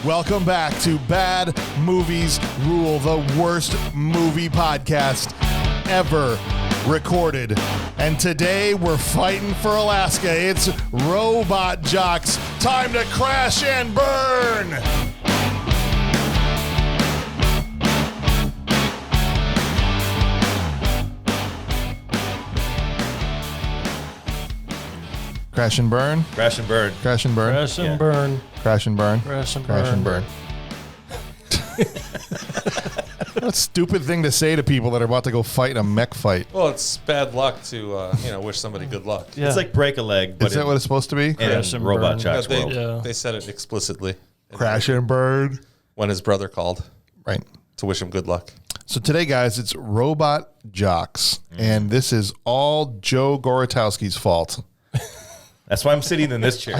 Welcome back to Bad Movies Rule, the worst movie podcast ever recorded. And today we're fighting for Alaska. It's Robot Jocks. Time to crash and burn. Crash and burn. Crash and burn. Crash and burn. Crash and burn. Crash and burn. Crash and Crash and burn. What a stupid thing to say to people that are about to go fight in a mech fight. Well, it's bad luck to wish somebody good luck. Yeah. It's like break a leg, but Is that what it's supposed to be? Crash and Robot burn. Jocks they, world. they said it explicitly Crash and burn. when his brother called Right. to wish him good luck. So today, guys, it's Robot Jocks, and this is all Joe Goratowski's fault. That's why I'm sitting in this chair.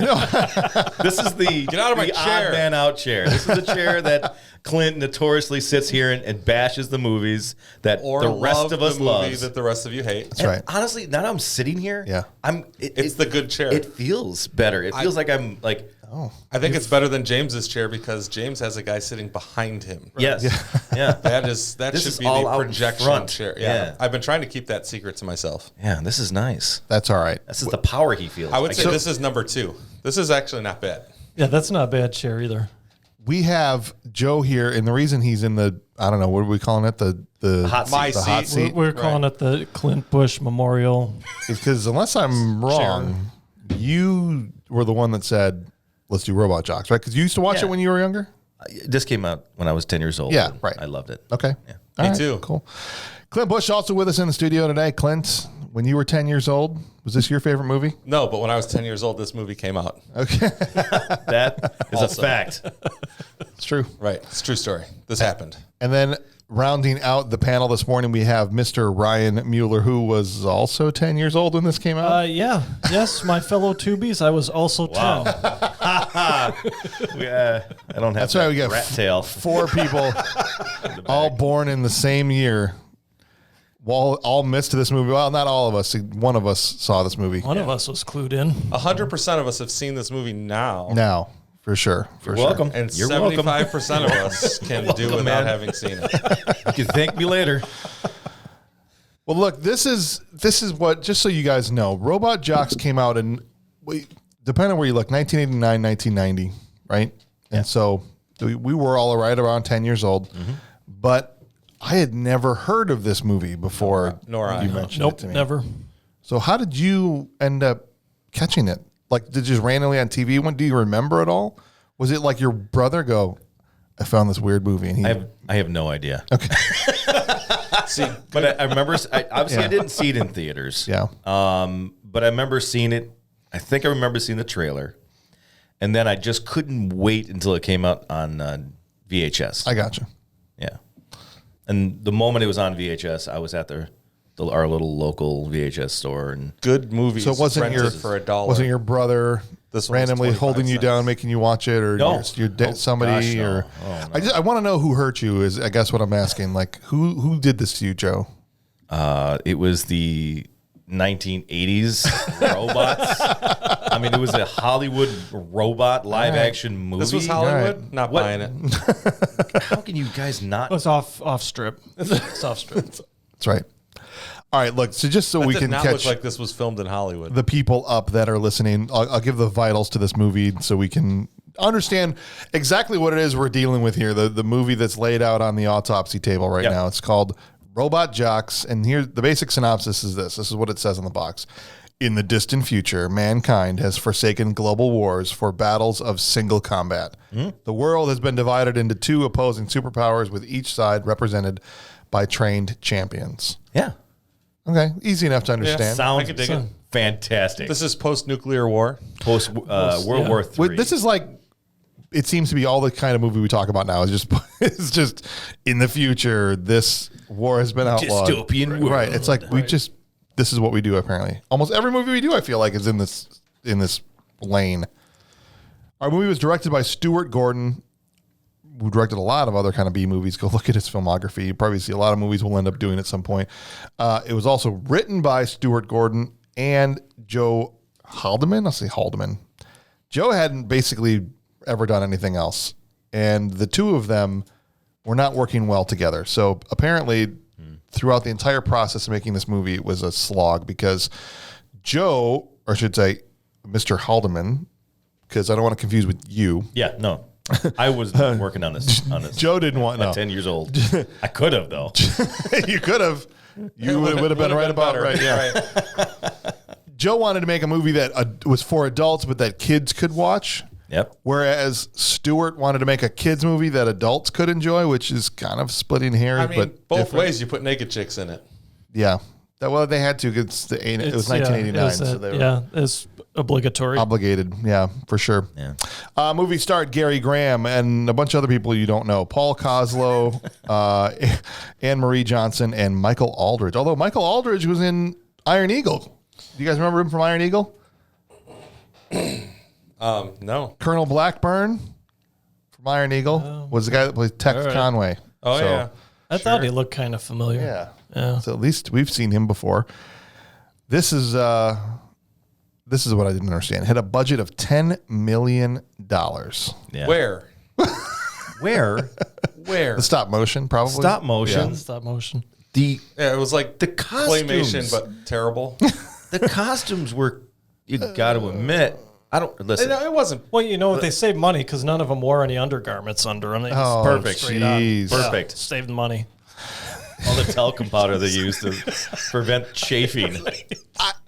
This is the Get out of my the chair. odd man out chair. This is the chair that Clint notoriously sits here and bashes the movies that Or the rest love of us the movie love. that the rest of you hate. That's right. Honestly, now that I'm sitting here, Yeah. It's the good chair. It feels better. It feels like I'm like, I think it's better than James's chair because James has a guy sitting behind him. yes, yeah. That This should is be all the out in projection front. chair. Yeah. I've been trying to keep that secret to myself. Yeah, this is nice. That's all right. This is the power he feels. I would say this is number 2. This is actually not bad. Yeah, that's not a bad chair either. We have Joe here, and the reason he's in the, I don't know, what are we calling it? The hot seat. My the hot seat. seat. We're calling it the Clint Bush Memorial. Because unless I'm wrong, you were the one that said, let's do Robot Jocks, right? Because you used to watch Yeah. it when you were younger? This came out when I was 10 years old. Yeah, and right. I loved it. Okay. Yeah. All Me too. Cool. Clint Bush also with us in the studio today. Clint, when you were 10 years old, was this your favorite movie? No, but when I was 10 years old, this movie came out. Okay. That is Also. a fact. It's true. Right. It's a true story. This happened. And then rounding out the panel this morning, we have Mr. Ryan Mueller, who was also 10 years old when this came out. Yes, my fellow tubies, I was also 10. I don't have That's right. We that got rat tail. 4 people, all born in the same year. All missed this movie. Well, not all of us. One of us saw this movie. One of us was clued in. 100% of us have seen this movie now. Now, for sure. For You're sure. welcome. And You're welcome. 75% of us can do without man. having seen it. You can thank me later. Well, look, this is what, just so you guys know, Robot Jocks came out in, depending on where you look, 1989, 1990, right? And so we were all right around 10 years old. But I had never heard of this movie before Nor I. you mentioned Nope, it to me. never. So how did you end up catching it? Like, did it just randomly on TV? Do you remember it all? Was it like your brother go, I found this weird movie? And he, I have no idea. okay. See, But I remember, obviously, I didn't see it in theaters. Yeah. But I remember seeing it. I think I remember seeing the trailer. And then I just couldn't wait until it came out on VHS. I got you. Yeah. And the moment it was on VHS, I was at our little local VHS store. And good movies. So it wasn't rented your for $1. wasn't your brother This one was randomly 25 holding you cents. down, making you watch it, or No. somebody, Gosh, no. or Oh, no. I want to know who hurt you. Is I guess what I'm asking. Like who did this to you, Joe? it was the 1980s robots. I mean, it was a Hollywood robot live action movie. This was Hollywood? Right. Not What? buying it. How can you guys not? It was off strip. It's off strip. That's right. All right, look. So just so That we did can not catch look like this was filmed in Hollywood. the people up that are listening, I'll give the vitals to this movie so we can understand exactly what it is we're dealing with here. The movie that's laid out on the autopsy table right Yep. now. It's called Robot Jocks, and here the basic synopsis is this. This is what it says on the box. In the distant future, mankind has forsaken global wars for battles of single combat. The world has been divided into 2 opposing superpowers, with each side represented by trained champions. Yeah. Okay, easy enough to understand. Sounds I could dig it. fantastic. This is post-nuclear war. Post World yeah. War III. This is like, it seems to be all the kind of movie we talk about now is just it's just in the future this war has been outlawed. Dystopian world. Right. It's like this is what we do apparently. Almost every movie we do I feel like is in this lane. Our movie was directed by Stuart Gordon, who directed a lot of other kind of B movies. Go look at his filmography. You probably see a lot of movies we'll end up doing at some point. It was also written by Stuart Gordon and Joe Haldeman. I'll say Haldeman. Joe hadn't basically ever done anything else. and the two of them were not working well together. So apparently, throughout the entire process of making this movie, it was a slog because Joe, or I should say, Mr. Haldeman, because I don't want to confuse with you. Yeah, no. I was working on this. Joe didn't want at no. 10 years old. I could have, though. You could have. You would have been right about right. Yeah. Right. Joe wanted to make a movie that was for adults, but that kids could watch. Yep. Whereas Stewart wanted to make a kids movie that adults could enjoy, which is kind of splitting hairs. I mean, but both different. ways. You put naked chicks in it. Yeah. Well, they had to because it was 1989. So they were it's obligatory. obligated. Yeah, for sure. Yeah. Movie starred Gary Graham and a bunch of other people you don't know. Paul Koslow, Anne Marie Johnson, and Michael Aldridge. Although Michael Aldridge was in Iron Eagle. Do you guys remember him from Iron Eagle? No. Colonel Blackburn from Iron Eagle was the guy that played Tex Conway. Oh, yeah. I thought he looked kind of familiar. Yeah. So at least we've seen him before. This is what I didn't understand. It had a budget of $10 million. Yeah. Where? Where? Where? The stop motion, probably. Stop motion. Stop motion. The Yeah, it was like The claymation, costumes. but terrible. the costumes were, you got to admit, I don't, listen. No, it wasn't. Well, you know what? They saved money because none of them wore any undergarments under them. They just Oh, Perfect. straight on. jeez. Perfect. Saved money. All the talcum powder they used to prevent chafing.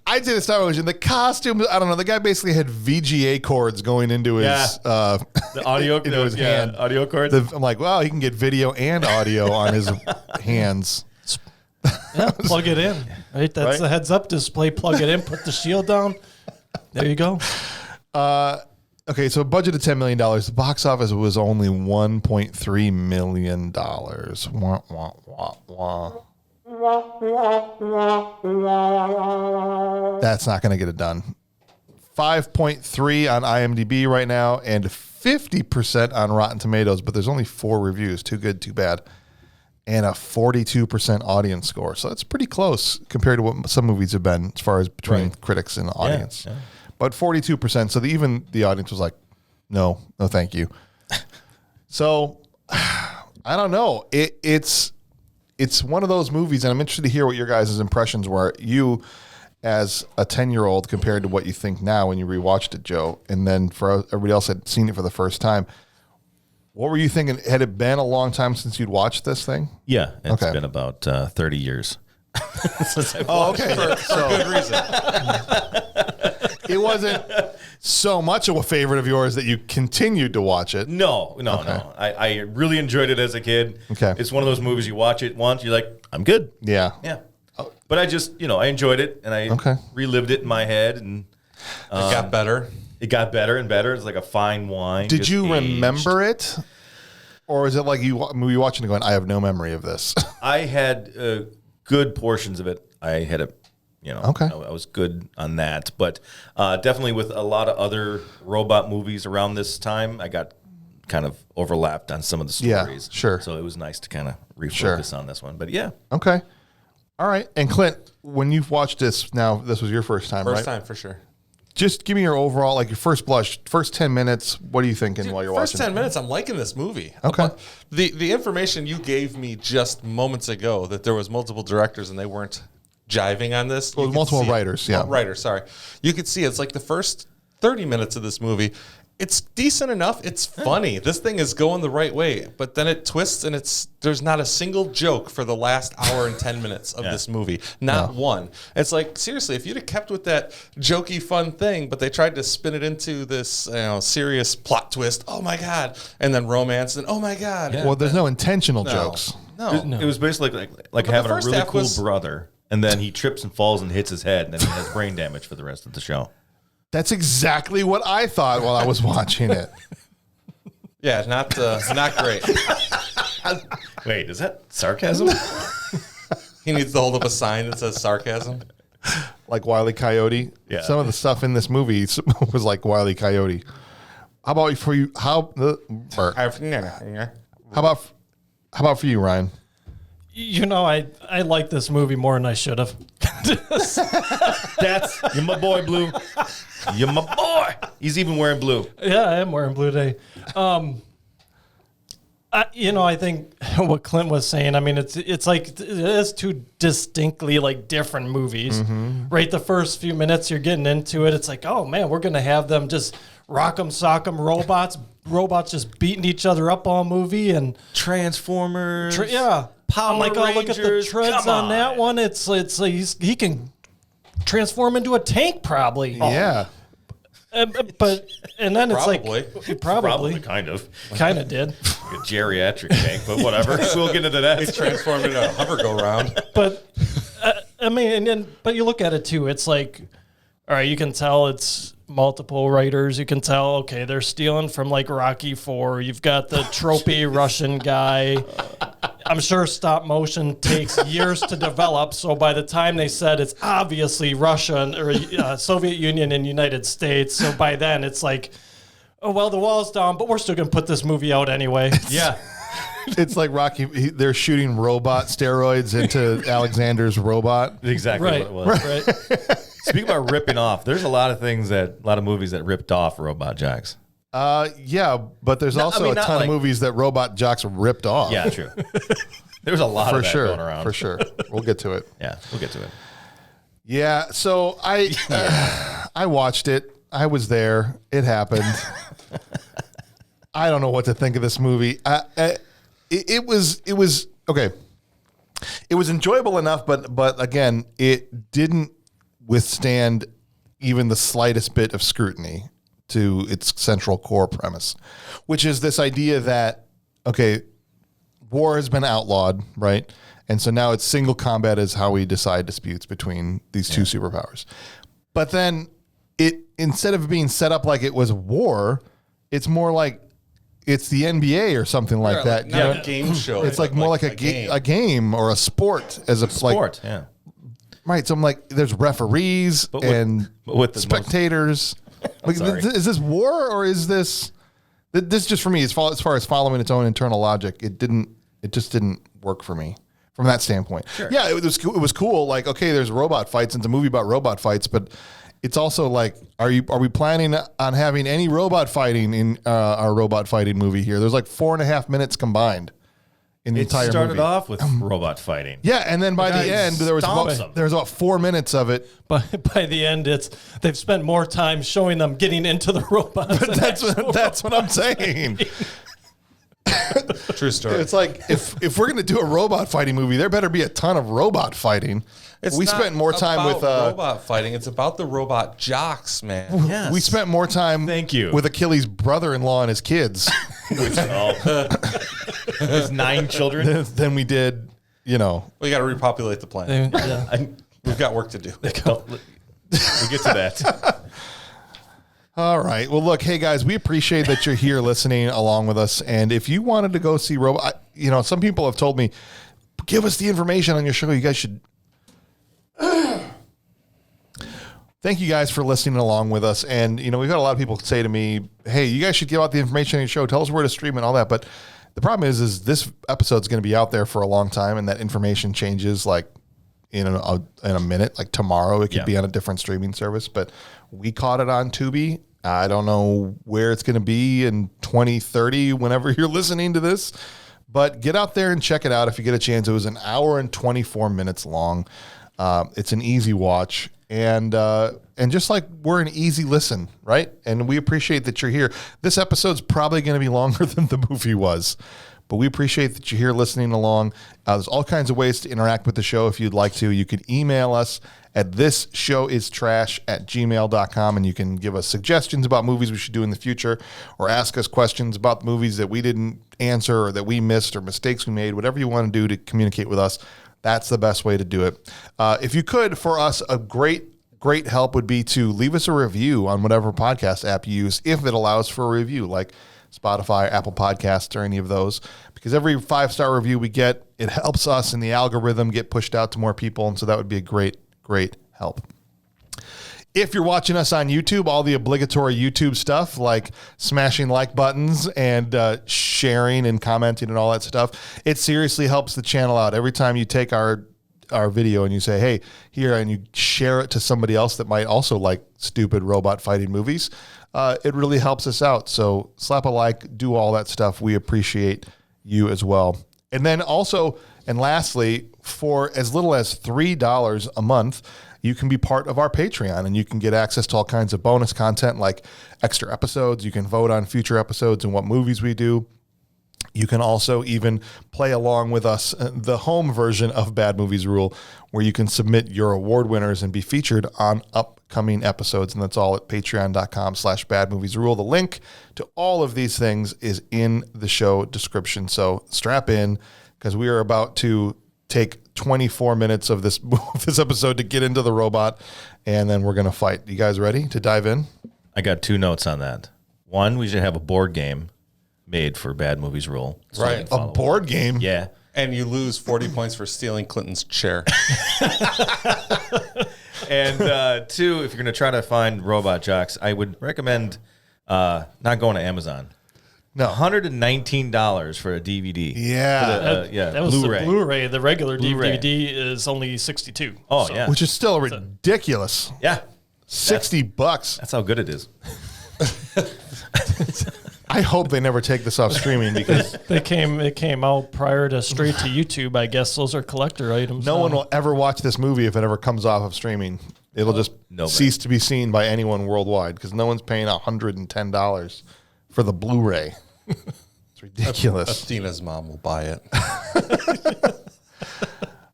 I did a stop motion. The costume, I don't know. The guy basically had VGA cords going into his The audio, into his hand. audio cords. I'm like, wow, he can get video and audio on his hands. Yeah, plug it in. Right, that's Right. the heads-up display. Plug it in. Put the shield down. There you go. Okay, so a budget of $10 million. The box office was only $1.3 million. Wah, wah, wah, wah. That's not going to get it done. 5.3 on IMDb right now and 50% on Rotten Tomatoes, but there's only 4 reviews. Too good, too bad. And a 42% audience score. So that's pretty close compared to what some movies have been as far as between critics and the audience. yeah. But 42%. So even the audience was like, no, thank you. So I don't know. It's one of those movies, and I'm interested to hear what your guys' impressions were. You, as a 10-year-old, compared to what you think now when you rewatched it, Joe, and then for everybody else had seen it for the first time. What were you thinking? Had it been a long time since you'd watched this thing? Yeah, it's Okay. been about 30 years. Oh, okay. For good reason. It wasn't so much of a favorite of yours that you continued to watch it. No. I really enjoyed it as a kid. Okay. It's one of those movies you watch it once, you're like, I'm good. Yeah. Yeah. But I just, I enjoyed it and I relived it in my head and It got better. it got better and better. It's like a fine wine. Did just you aged. remember it? Or is it like you watching it going, I have no memory of this? I had good portions of it. I had a, Okay. I was good on that. But definitely with a lot of other robot movies around this time, I got kind of overlapped on some of the Yeah, stories. sure. So it was nice to kind of refocus on this one. But yeah. Okay. All right. And Clint, when you've watched this now, this was your first time, right? First time for sure. Just give me your overall, like your first blush, first 10 minutes. What are you thinking while you're First watching 10 minutes, I'm liking this movie. Okay. The information you gave me just moments ago that there was multiple directors and they weren't jiving on this. Well, you could multiple see it. writers, yeah. Writers, sorry. You could see it's like the first 30 minutes of this movie. It's decent enough. It's funny. This thing is going the right way, but then it twists and there's not a single joke for the last hour and 10 minutes of this movie. Not one. It's like, seriously, if you'd have kept with that jokey, fun thing, but they tried to spin it into this serious plot twist, oh my God, and then romance, and oh my God. Well, there's no intentional jokes. No. It was basically like the having a first really half cool was- brother, and then he trips and falls and hits his head, and then he has brain damage for the rest of the show. That's exactly what I thought while I was watching it. Yeah, not great. Wait, is that sarcasm? He needs to hold up a sign that says sarcasm. Like Wile E. Coyote. Yeah. Some of the stuff in this movie was like Wile E. Coyote. How about for you? How about for you, Ryan? I like this movie more than I should have. You're my boy, Blue. You're my boy. He's even wearing blue. Yeah, I am wearing blue today. I think what Clint was saying, I mean, it's like it is two distinctly like different movies. Right, the first few minutes you're getting into it, it's like, oh man, we're gonna have them just rock 'em, sock 'em, robots just beating each other up all movie, and Transformers. Power I'm like, oh, look at the Rangers, treads come on that one. It's like he can transform into a tank probably. Yeah. But and then it's Probably. like probably kind of. kind of did. A geriatric tank, but whatever. We'll get into that. He's transformed into a hover go round. But I mean, but you look at it too. It's like, all right, you can tell it's multiple writers. You can tell, okay, they're stealing from like Rocky IV. You've got the tropey Russian guy. I'm sure stop motion takes years to develop. So by the time they said it's obviously Russia or Soviet Union and United States, so by then it's like, oh well, the wall's down, but we're still gonna put this movie out anyway. Yeah. It's like Rocky. They're shooting robot steroids into Alexander's robot. Exactly Right. what it was. Right. Speaking about ripping off, there's a lot of movies that ripped off Robot Jocks. Yeah, but there's also a not ton like- of movies that Robot Jocks ripped off. Yeah, true. There's a lot for of that sure. going around. For sure. We'll get to it. Yeah, we'll get to it. Yeah. So I watched it. I was there. It happened. I don't know what to think of this movie. It was okay. It was enjoyable enough, but again, it didn't withstand even the slightest bit of scrutiny to its central core premise, which is this idea that, okay, war has been outlawed, right? And so now it's single combat is how we decide disputes between these two superpowers. But then it, instead of being set up like it was war, it's more like it's the NBA or something like that. Like, not a game show. It's like but more like a game or a sport as a Sport, yeah. Right. So I'm like, there's referees But and with the spectators. Like, sorry. is this war or is this just for me, as far as following its own internal logic, it just didn't work for me from that standpoint. Sure. Yeah, it was cool. Like, okay, there's robot fights and it's a movie about robot fights, but it's also like, are we planning on having any robot fighting in our robot fighting movie here? There's like 4.5 minutes combined in the It entire started movie. off with robot fighting. Yeah, and then by The the guy end, there was stomps him. about 4 minutes of it. But by the end, they've spent more time showing them getting into the robots. than That's what I'm saying. True story. It's like if we're gonna do a robot fighting movie, there better be a ton of robot fighting. We not spent more time about with robot fighting. It's about the robot jocks, man. Yes. we spent more time. Thank you. With Achilles' brother-in-law and his kids There's 9 children. than we did. We got to repopulate the planet. We've got work to do. We'll get to that. All right. Well, look, hey guys, we appreciate that you're here listening along with us. And if you wanted to go see robot, some people have told me, give us the information on your show. You guys should. Thank you guys for listening along with us. And, we've had a lot of people say to me, hey, you guys should give out the information on your show. Tell us where to stream and all that. But the problem is this episode's going to be out there for a long time. And that information changes like in a minute, like tomorrow. It could be on a different streaming service. But we caught it on Tubi. I don't know where it's going to be in 2030, whenever you're listening to this. But get out there and check it out if you get a chance. It was an hour and 24 minutes long. It's an easy watch. And just like we're an easy listen, right? And we appreciate that you're here. This episode's probably going to be longer than the movie was. But we appreciate that you're here listening along. There's all kinds of ways to interact with the show if you'd like to. You can email us at thisshowIstrash@gmail.com, and you can give us suggestions about movies we should do in the future, or ask us questions about movies that we didn't answer or that we missed or mistakes we made. Whatever you want to do to communicate with us, that's the best way to do it. If you could, for us, a great help would be to leave us a review on whatever podcast app you use, if it allows for a review, like Spotify, Apple Podcasts, or any of those, because every 5-star review we get, it helps us in the algorithm get pushed out to more people. And so that would be a great help. If you're watching us on YouTube, all the obligatory YouTube stuff like smashing like buttons and sharing and commenting and all that stuff, it seriously helps the channel out. Every time you take our video and you say, hey, here, and you share it to somebody else that might also like stupid robot fighting movies, it really helps us out. So slap a like, do all that stuff. We appreciate you as well. And then also, and lastly, for as little as $3 a month, you can be part of our Patreon, and you can get access to all kinds of bonus content like extra episodes. You can vote on future episodes and what movies we do. You can also even play along with us, the home version of Bad Movies Rule, where you can submit your award winners and be featured on upcoming episodes. And that's all at patreon.com/badmoviesrule. The link to all of these things is in the show description. So strap in, because we are about to take 24 minutes of this episode to get into the robot, and then we're going to fight. You guys ready to dive in? I got 2 notes on that. One, we should have a board game made for Bad Movies Rule. So Right. I can follow A board game? Yeah. And you lose 40 points for stealing Clinton's chair. And 2, if you're going to try to find robot jocks, I would recommend not going to Amazon. No. $119 for a DVD. Yeah. For the, That was Blu-ray. the Blu-ray. The regular Blu-ray. DVD is only $62. Oh, So- yeah. Which is still ridiculous. Yeah. $60. That's how good it is. I hope they never take this off streaming, because It came out prior to straight to YouTube. I guess those are collector items. no now. one will ever watch this movie if it ever comes off of streaming. It'll just Nobody. cease to be seen by anyone worldwide, because no one's paying $110 for the Blu-ray. It's ridiculous. Dina's mom will buy it.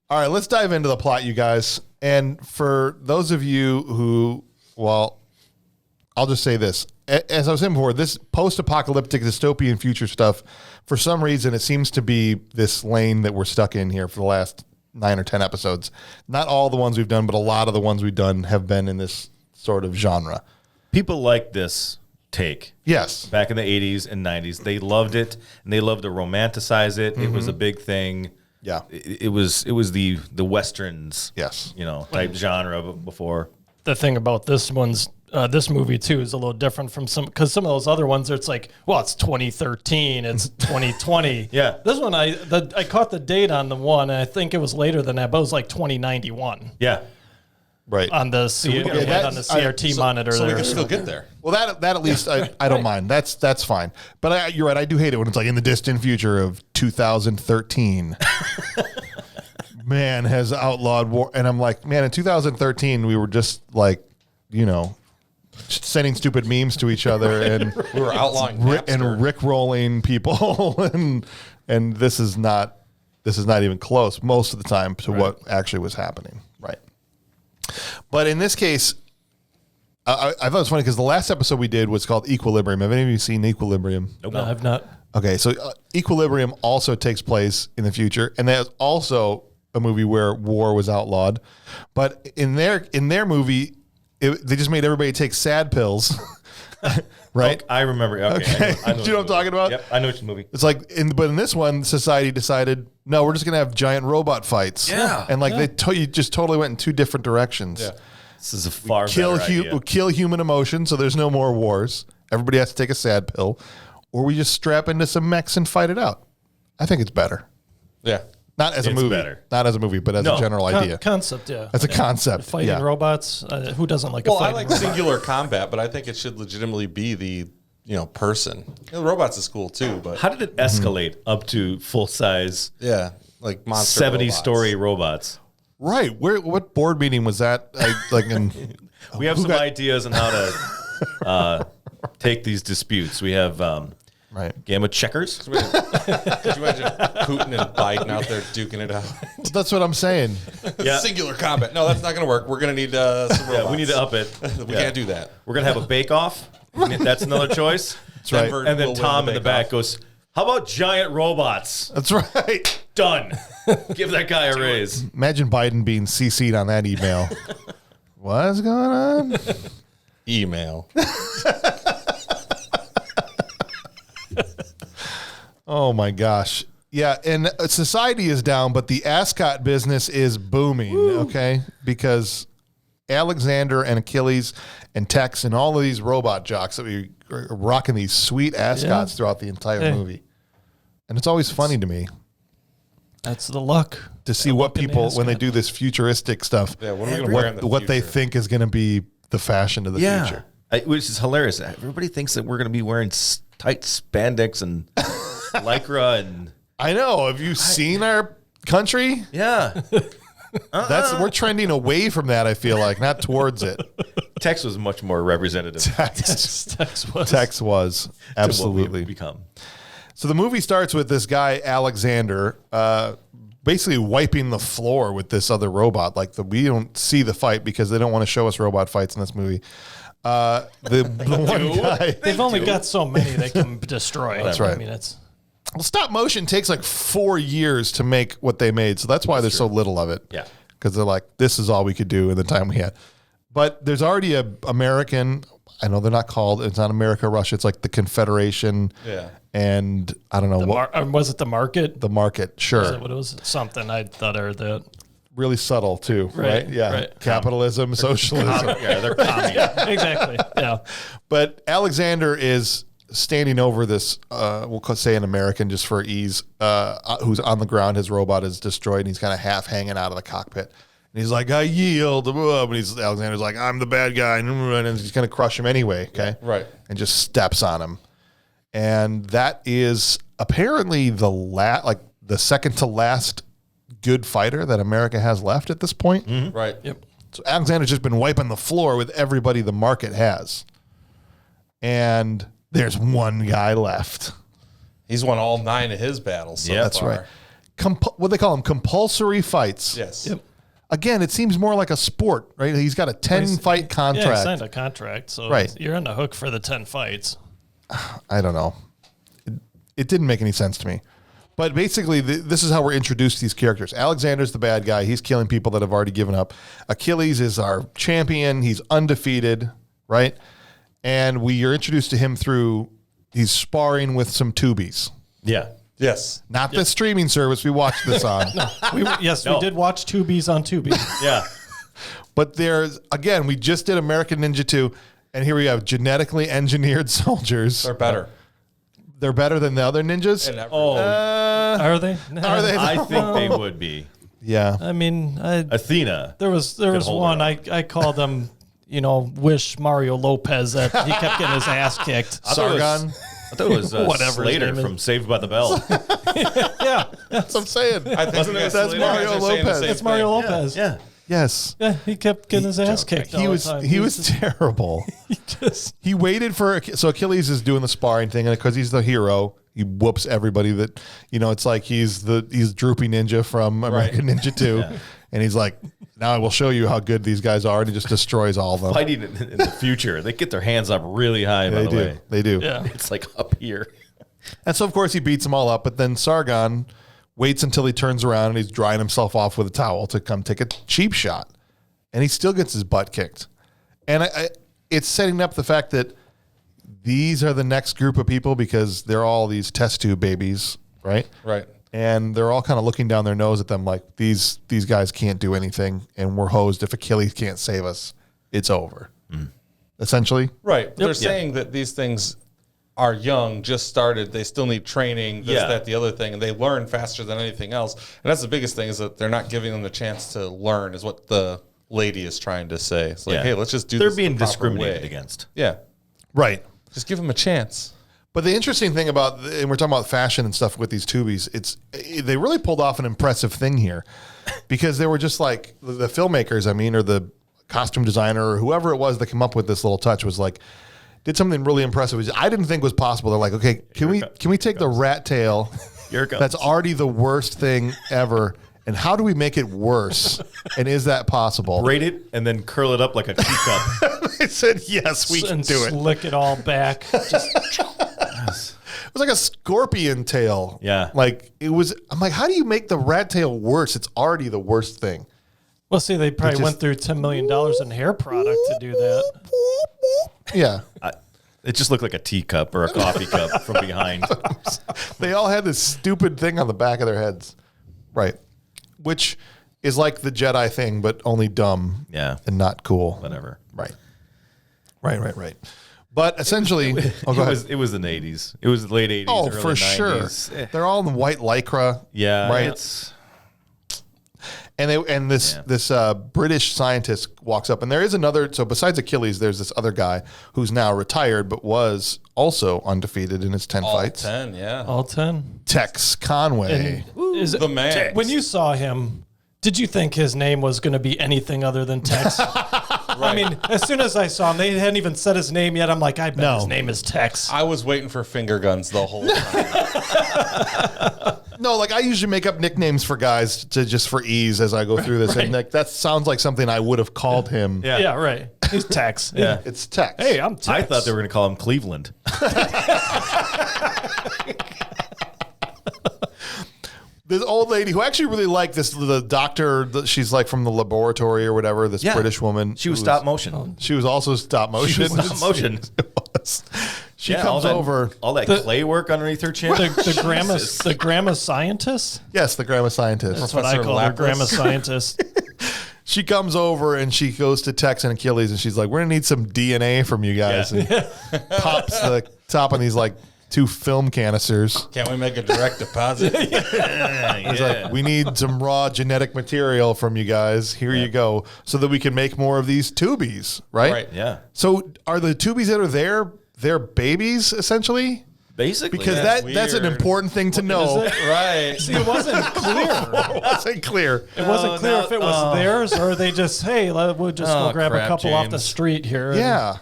All right, let's dive into the plot, you guys. And for those of you who, well, I'll just say this. As I was saying before, this post-apocalyptic dystopian future stuff, for some reason, it seems to be this lane that we're stuck in here for the last 9 or 10 episodes. Not all the ones we've done, but a lot of the ones we've done have been in this sort of genre. People like this take. Yes. Back in the 80s and 90s. They loved it, and they loved to romanticize it. It was a big thing. Yeah. It was the Westerns, Yes. type genre before. The thing about this movie too is a little different from because some of those other ones, it's like, well, it's 2013, it's 2020. Yeah. This one, I caught the date on the one, and I think it was later than that, but it was like 2091 Yeah. Right. on the CRT monitor So we there. can still get there. Well, that at least I don't mind. That's fine. But you're right. I do hate it when it's like in the distant future of 2013. Man has outlawed war, and I'm like, man, in 2013 we were just like, sending stupid memes to each other, and We were outlawing and Napster. rickrolling people, and this is not even close most of the time to what actually was happening. Right. But in this case, I thought it was funny because the last episode we did was called Equilibrium. Have any of you seen Equilibrium? No, I've not. Okay, so Equilibrium also takes place in the future, and that's also a movie where war was outlawed. But in their movie, they just made everybody take sad pills, right? I remember. Okay. I know Do you know what I'm talking about? Yep. I know which movie. It's like, but in this one, society decided, no, we're just gonna have giant robot fights. Yeah. and like you just totally went in 2 different directions. Yeah. This is a far Kill better idea. kill human emotion, so there's no more wars. Everybody has to take a sad pill, or we just strap into some mechs and fight it out. I think it's better. Yeah. Not as a It's movie, better. not as a movie, but as a general idea. Concept, yeah. As a concept, Fighting yeah. robots. Who doesn't like Well, a I fighting like robot? singular combat, but I think it should legitimately be the person. The robots is cool too, but How did it escalate up to full size yeah, like monster 70-story robots? Right. What board meeting was that? We have some ideas on how to take these disputes. We have Right. game of checkers. Could you imagine Putin and Biden out there duking it out? That's what I'm saying. Yeah. Singular combat. No, that's not going to work. We're going to need some robots. Yeah, we need to up it. We Yeah. can't do that. We're gonna have a bake-off. That's another choice. That's right. Denver And then will win Tom in the back bake-off. goes, "How about giant robots? That's right. Done. Give that guy a raise." Imagine Biden being CC'd on that email. What's going on? Email. Oh my gosh. Yeah, and society is down, but the ascot business is booming, okay? Because Alexander and Achilles and Tex and all of these robot jocks that we are rocking these sweet ascots throughout the entire Hey. movie. And it's always funny to me That's the luck. to see what in the people, when they ascot. do this futuristic stuff, Yeah, what are we going to wear in the what they future? think is going to be the fashion of the future. Which is hilarious. Everybody thinks that we're going to be wearing tight spandex and lycra and I know. Have you seen our country? Yeah. We're trending away from that, I feel like, not towards it. Tex was much more representative. Tex was. Absolutely. Become. So the movie starts with this guy, Alexander, basically wiping the floor with this other robot. We don't see the fight because they don't want to show us robot fights in this movie. The one guy. They've only got so many they can destroy. That's right. I mean, it's Well, stop motion takes 4 years to make what they made. So that's why there's so little of it. Yeah. Because they're like, this is all we could do in the time we had. But there's already a American, I know they're not called, it's not America, Russia. It's like the Confederation. Yeah. And I don't know was it the market? the market. Sure. Is that what it was? Something I thought I heard that. Really subtle too, right? Yeah. right. Capitalism, socialism. Yeah, they're communist. Exactly. Yeah. But Alexander is standing over this, we'll say an American just for ease, who's on the ground. His robot is destroyed, and he's kind of half hanging out of the cockpit. And he's like, I yield. But Alexander's like, I'm the bad guy. And he's going to crush him anyway, okay? Right. And just steps on him. And that is apparently the second to last good fighter that America has left at this point. Mm-hmm. Right. Yep. So Alexander's just been wiping the floor with everybody the market has. And there's one guy left. He's won all 9 of his battles so That's far. right. What they call them, compulsory fights. Yes. Yep. Again, it seems more like a sport, right? He's got a 10-fight contract. Yeah, he signed a contract, so Right. you're on the hook for the 10 fights. I don't know. It didn't make any sense to me. But basically, this is how we're introduced to these characters. Alexander's the bad guy. He's killing people that have already given up. Achilles is our champion. He's undefeated, right? And we are introduced to him through, he's sparring with some tubies. Yeah. Yes. Not the streaming service we watched this on. We No. did watch Tubies on Tubi. Yeah. But there's, again, we just did American Ninja 2, and here we have genetically engineered soldiers. They're better. They're better than the other ninjas? In every Oh, Are they? Are they? I think they would be. Yeah. I mean, Athena. there was hold one her I called him, wish Mario Lopez that he kept getting his ass kicked. Sargon. I thought it was Whatever his Slater name is. from Saved by the Bell. Yeah, That's what I'm saying. I think Wasn't you guys- that That's you guys Mario are saying the Lopez. same it's Mario thing. Lopez. Yeah. Yes. Yeah, he kept getting his ass kicked. He all was the time. he was terrible. just He waited for, so Achilles is doing the sparring thing, and because he's the hero, he whoops everybody that, it's like he's Droopy Ninja from American Ninja 2. And he's like, now I will show you how good these guys are. And he just destroys all of them. Fighting in the future, they get their hands up really high, by They the do. way. They do. yeah. It's like up here. And so, of course, he beats them all up. But then Sargon waits until he turns around and he's drying himself off with a towel to come take a cheap shot. And he still gets his butt kicked. And it's setting up the fact that these are the next group of people because they're all these test tube babies, right? Right. And they're all kind of looking down their nose at them like, these guys can't do anything. And we're hosed. If Achilles can't save us, it's over. Essentially. Right. But they're saying that these things are young, just started. They still need training, this, Yeah. that, the other thing. And they learn faster than anything else. And that's the biggest thing is that they're not giving them the chance to learn is what the lady is trying to say. It's like, Yeah. hey, let's just do They're this being the proper discriminated way. against. Yeah. Right. Just give them a chance. But the interesting thing about, and we're talking about fashion and stuff with these tubies, they really pulled off an impressive thing here because they were just like the filmmakers, or the costume designer or whoever it was that came up with this little touch was like, did something really impressive, which I didn't think was possible. They're like, okay, can we take the rat tail Here it comes. that's already the worst thing ever, and how do we make it worse? And is that possible? Braid it and then curl it up like a teacup. They said, yes, we can and do it. slick it all back. Just It was like a scorpion tail. Yeah. I'm like, how do you make the rat tail worse? It's already the worst thing. well, see, they probably just- went through $10 million in hair product to do that. Yeah. It just looked like a teacup or a coffee cup from behind. They all had this stupid thing on the back of their heads. Right. Which is like the Jedi thing, but only dumb. Yeah. And not cool. Whatever. Right. Right. But essentially, go ahead. It was in the 80s. It was the late 80s. Oh, early for 90s. sure. They're all in white lycra. Yeah. Right. And this British scientist walks up, and there is another. So besides Achilles, there's this other guy who's now retired, but was also undefeated in his 10 All fights. 10, yeah. All 10. Tex Conway. Is The man. When you saw him, did you think his name was going to be anything other than Tex? I mean, as soon as I saw him, they hadn't even said his name yet. I'm like, I bet his name is Tex. I was waiting for finger guns the whole time. No, like I usually make up nicknames for guys just for ease as I go through this, and like that sounds like something I would have called him. Yeah, right. He's Tex. Yeah. It's Tex. Hey, I'm Tex. I thought they were going to call him Cleveland. This old lady who actually really liked this, the doctor, she's like from the laboratory or whatever, this British woman. She was stop motion. She was also stop motion. Stop motion. She comes over. All that clay work underneath her chin. The grandma scientist? Yes, the grandma scientist. That's what I call her, grandma scientist. She comes over and she goes to Tex and Achilles and she's like, we're going to need some DNA from you guys. Yeah. And pops the top on these like 2 film canisters. Can't we make a direct deposit? He's like, we need some raw genetic material from you guys. Here you go. So that we can make more of these tubies, right? Right. Yeah. So are the tubies that are there, they're babies essentially? Basically. Because yeah. that's an important thing to know. Is it? Right. See, it wasn't clear. It wasn't clear. It wasn't clear if it was theirs or they just, hey, we'll just go grab a crap, couple off the James. street here. Yeah.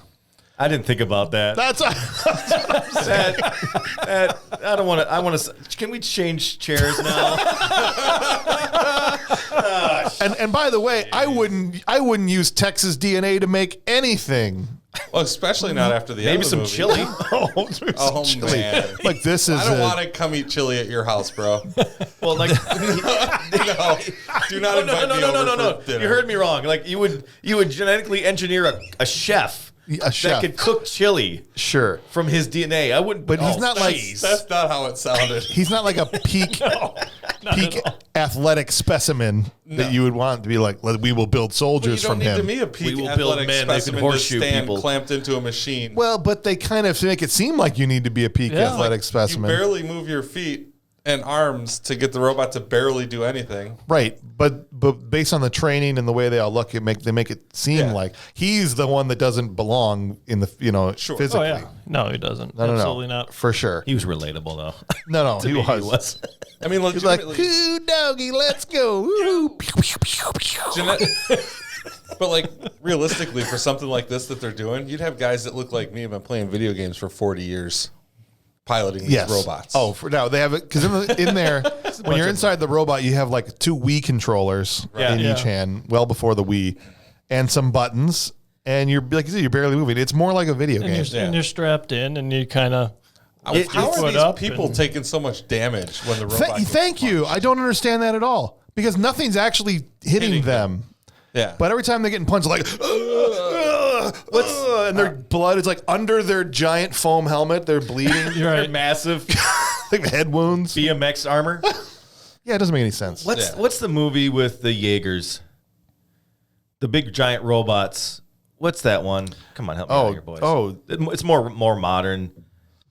I didn't think about that. That's I don't want to. I want to. Can we change chairs now? and by the way, I wouldn't use Texas DNA to make anything. Well, especially not after the Maybe other some movie. chili. Oh, man. Like this is I don't want to come eat chili at your house, bro. Well, like No. Do not invite me over for dinner. You heard me wrong. Like you would genetically engineer a chef. A chef. That could cook chili Sure. from his DNA. I wouldn't. But he's not like- jeez. That's not how it sounded. He's not like a peak athletic specimen that you would want to be like, we will build You soldiers don't from need to him. be a peak We will build athletic men that can specimen to horseshoe stand people. clamped into a machine. Well, but they kind of make it seem like you need to be a peak athletic You specimen. barely move your feet and arms to get the robot to barely do anything. Right. But based on the training and the way they all look, they make it seem like he's the one that doesn't belong in the physically. Oh, yeah. No, he doesn't. No. Absolutely not. For sure. He was relatable though. No, To he me, was. I mean, He's like, legitimately, "Ooh, doggy, let's go." Ooh. but like realistically, for something like this that they're doing, you'd have guys that look like me have been playing video games for 40 years, piloting these Yes. robots. Oh, for now they have it because in there, when you're inside the robot, you have like 2 Wii controllers in Yeah. each hand, well before the Wii, and some buttons, and you're like you said, you're barely moving. It's more like a video game. And you're strapped in and you kind of How your are foot these up people and- taking so much damage when the robot? gets Thank you. punched? I don't understand that at all because nothing's actually hitting them. Yeah, But every time they're getting punched, like, and their blood is like under their giant foam helmet. They're bleeding. You're They're right. massive like head wounds. BMX armor. Yeah, it doesn't make any sense. What's the movie with the Jaegers? The big giant robots. What's that one? Come on, help me out here, boys. It's more modern.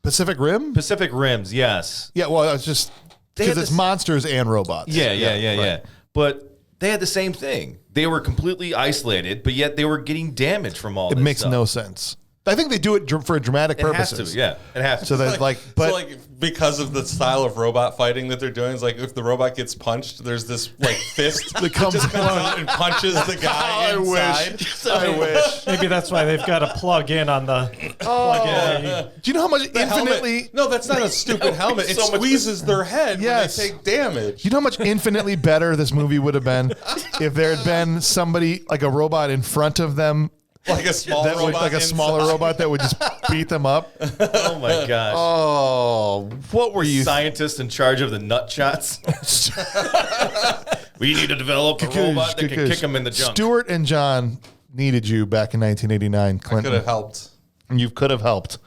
Pacific Rim? Pacific Rims, yes. Yeah, well, it's just They had because it's this- monsters and robots. Yeah. But they had the same thing. They were completely isolated, but yet they were getting damage from all It this makes stuff. no sense. I think they do it for dramatic It has purposes. to, yeah. It has to. So that but so like because of the style of robot fighting that they're doing, it's like if the robot gets punched, there's this like fist that comes just comes out and punches the guy inside. I wish. Maybe that's why they've got to plug in on the plug in. Do you know how much The infinitely? helmet, no, that's not a stupid helmet. It so much- squeezes their head Yes. when they take damage. You know how much infinitely better this movie would have been if there had been somebody like a robot in front of them, Like a small that would, robot, like a smaller inside. robot that would just beat them up. Oh my gosh. Oh, what were you? Scientist in charge of the nut shots. We need to develop a robot that can kick them in the junk. Stuart and John needed you back in 1989, Could Clinton. have helped. You could have helped.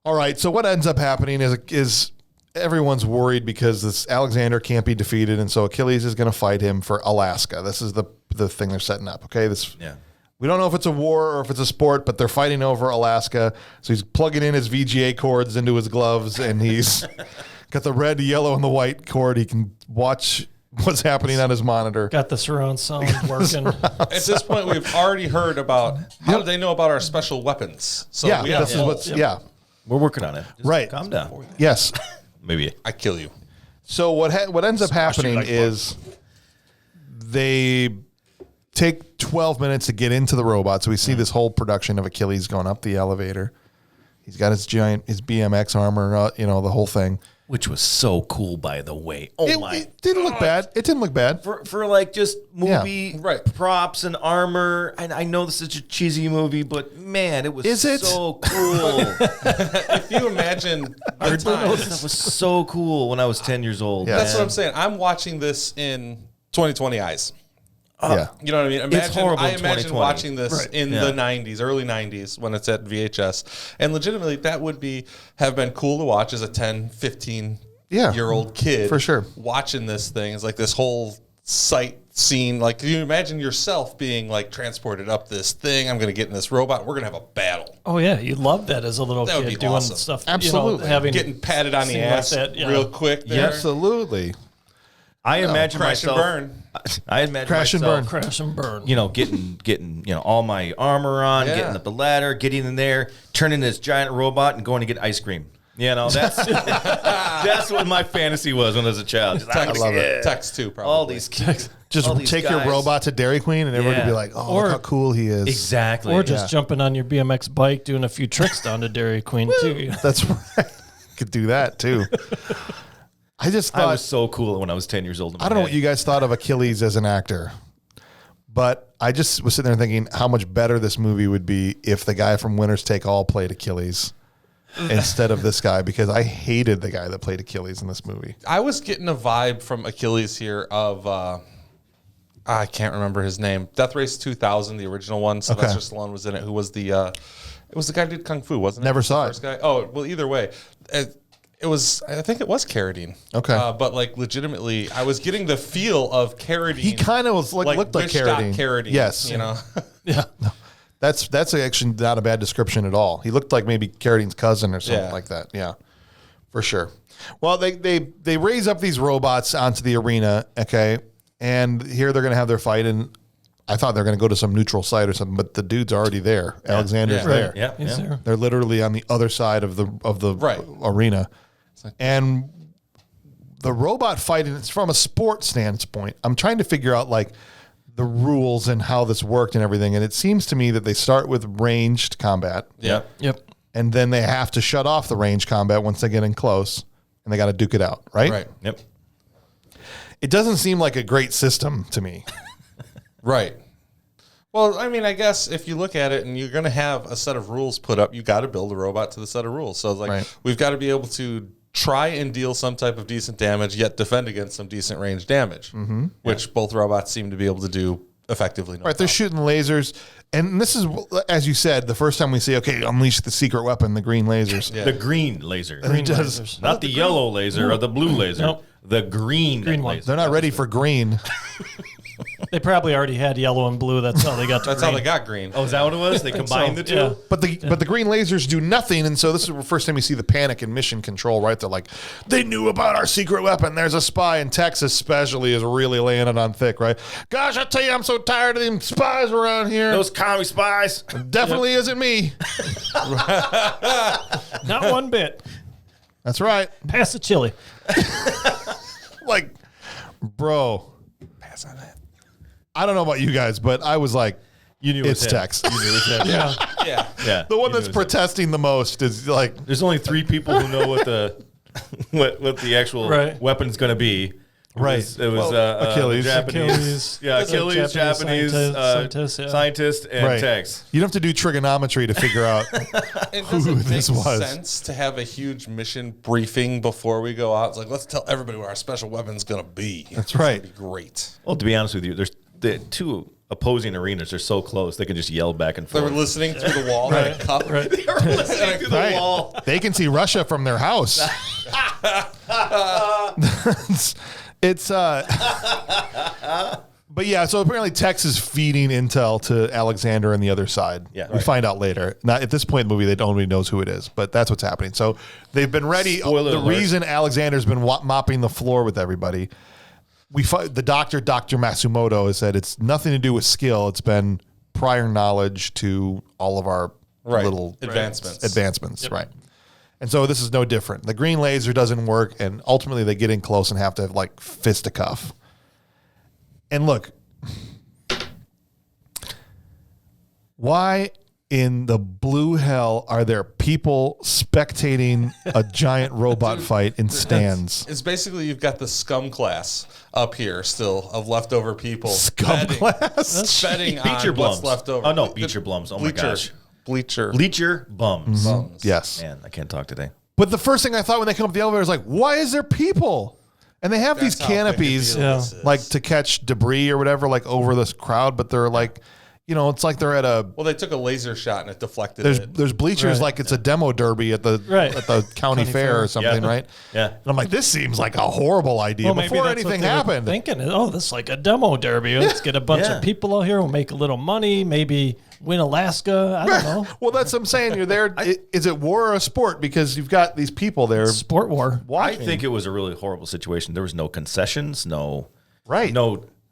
All right. So what ends up happening is everyone's worried because this Alexander can't be defeated, and so Achilles is going to fight him for Alaska. This is the thing they're setting up. Okay. Yeah. We don't know if it's a war or if it's a sport, but they're fighting over Alaska. So he's plugging in his VGA cords into his gloves, and he's got the red, yellow, and the white cord. He can watch what's happening on his monitor. Got the surround sound working. At this point, we've already heard about how do they know about our special weapons. So Yeah, we have this is what's We're working on it. Just Right. Calm down. Yes. Maybe. I kill you. So what ends up happening is they take 12 minutes to get into the robot. So we see this whole production of Achilles going up the elevator. He's got his BMX armor, the whole thing. Which was so cool, by the way. Oh my! It didn't look bad. It didn't look bad. For like just movie Right. props and armor. And I know this is a cheesy movie, but man, it was so cool. If you imagine the time, That was so cool when I was 10 years old. Yeah. that's what I'm saying. I'm watching this in 2020 eyes. Yeah. You know what I mean? horrible I in imagine 2020. watching this in Yeah. the 90s, early 90s, when it's at VHS. And legitimately, that would have been cool to watch as a 10, 15-year-old kid. For sure. Watching this thing. It's like this whole sight scene. Like, can you imagine yourself being like transported up this thing? I'm going to get in this robot. We're going to have a battle. Oh yeah, you loved that as a little That would kid be doing awesome. stuff. Absolutely. Having Getting patted on the scene like ass that, yeah. real quick there. Absolutely. I imagine Crash and myself. burn. I imagine Crash and myself, burn. crash and burn. getting all my armor on, Yeah. getting up the ladder, getting in there, turning this giant robot, and going to get ice cream. That's that's what my fantasy was when I was a child. Just, Text, love it. Text too, probably. all these kids. Just all these take your guys. robot to Dairy Queen and everybody would be Yeah. like, oh, Or- look how cool he is. Exactly. Or just jumping on your BMX bike, doing a few tricks down to Dairy Queen too. That's right. Could do that too. I just I thought, was so cool when I was 10 years old. I don't know what you guys thought of Achilles as an actor, but I just was sitting there thinking how much better this movie would be if the guy from Winners Take All played Achilles instead of this guy, because I hated the guy that played Achilles in this movie. I was getting a vibe from Achilles here of I can't remember his name. Death Race 2000, the original one. Sylvester Stallone was in it. Who was the? It was the guy who did Kung Fu, wasn't it? Never saw The it. first guy. Oh well, either way, it was. I think it was Carradine. Okay. But like legitimately, I was getting the feel of Carradine. He kind of was looked like Wish.Dot Carradine. Carradine. Yes. You know. Yeah. That's actually not a bad description at all. He looked like maybe Carradine's cousin or something Yeah. like that. Yeah, for sure. Well, they raise up these robots onto the arena, okay, and here they're going to have their fight. And I thought they're going to go to some neutral site or something, but the dude's already there. Alexander's Yeah. there. Yeah, He's there. They're literally on the other side of the Right. arena, and the robot fighting. It's from a sports standpoint. I'm trying to figure out like the rules and how this worked and everything. And it seems to me that they start with ranged combat, Yep. Yep. and then they have to shut off the ranged combat once they get in close, and they got to duke it out, right? Right. Yep. It doesn't seem like a great system to me. Right. Well, I mean, I guess if you look at it and you're going to have a set of rules put up, you got to build a robot to the set of rules. So, like, Right. we've got to be able to try and deal some type of decent damage, yet defend against some decent range damage, which both robots seem to be able to do effectively. No Right, they're shooting lasers, and this is, as you said, the first time we see, okay, unleash the secret weapon, the green lasers. Yeah. The green laser. He does. lasers. Not the yellow laser or the blue laser. Nope. The green one. laser. They're not ready for green. They probably already had yellow and blue. That's how they got to That's how green. they got green. Oh, is that what it was? They combined the two? Yeah. But the green lasers do nothing, and so this is the first time you see the panic in Mission Control. Right, they're like, they knew about our secret weapon. There's a spy, and Texas especially is really laying it on thick. Right? Gosh, I tell you, I'm so tired of them spies around here. Those commie spies. Definitely isn't me. Not one bit. That's right. Pass the chili. Like, bro, Pass on that. I don't know about you guys, but I was like, You knew it was it's him. Tex. You knew it was him. Yeah. Yeah. Yeah. The one You knew that's it was him. protesting the most is like, There's only 3 people who know what the what the actual Right. weapon's going to be. Right. It was Achilles. Japanese. Achilles. Yeah, It's a Achilles, Japanese scientist, yeah. and right. Tex. You don't have to do trigonometry to figure out. It Who doesn't this make was. sense to have a huge mission briefing before we go out. It's like, let's tell everybody where our special weapon's going to be. That's right. It's gonna be great. Well, to be honest with you, there's the 2 opposing arenas are so close they can just yell back and They forth. were listening through the wall at a cup. Right. They were listening to the Right. wall. They can see Russia from their house. it's but yeah, so apparently Tex is feeding intel to Alexander and the other side. Yeah. We Right. find out later. Not at this point in the movie, they don't really knows who it is, but that's what's happening. So they've been ready. Spoiler the alert. reason Alexander's been mopping the floor with everybody. the doctor, Dr. Matsumoto, has said it's nothing to do with skill. It's been prior knowledge to all of our little advancements, right? And so this is no different. The green laser doesn't work, and ultimately they get in close and have to like fisticuff. And look, why in the blue hell are there people spectating a giant robot fight in stands? It's basically you've got the scum class up here still of leftover people. Scum class? Betting Beecher on Blums. what's left over. Oh, no, Beecher Blums. Oh, my gosh. Bleacher Bums. Yes. Man, I can't talk today. But the first thing I thought when they come up the elevator is like, why is there people? And they have these That's how big a canopies deal this is. like to catch debris or whatever, like over this crowd, but they're like, you know, it's like they're at a. Well, they took a laser shot and it deflected it. There's bleachers like it's a demo derby at the county fair or something, right? Yeah. And I'm like, this seems like a horrible idea. Well, maybe before that's anything what they were happened. thinking, oh, this is like a demo derby. Let's get a bunch of people out here. We'll make a little money. Maybe win Alaska. I don't know. Well, that's what I'm saying. You're there. Is it war or a sport? Because you've got these people there. Sport war. Watching. I think it was a really horrible situation. There was no concessions, no Right.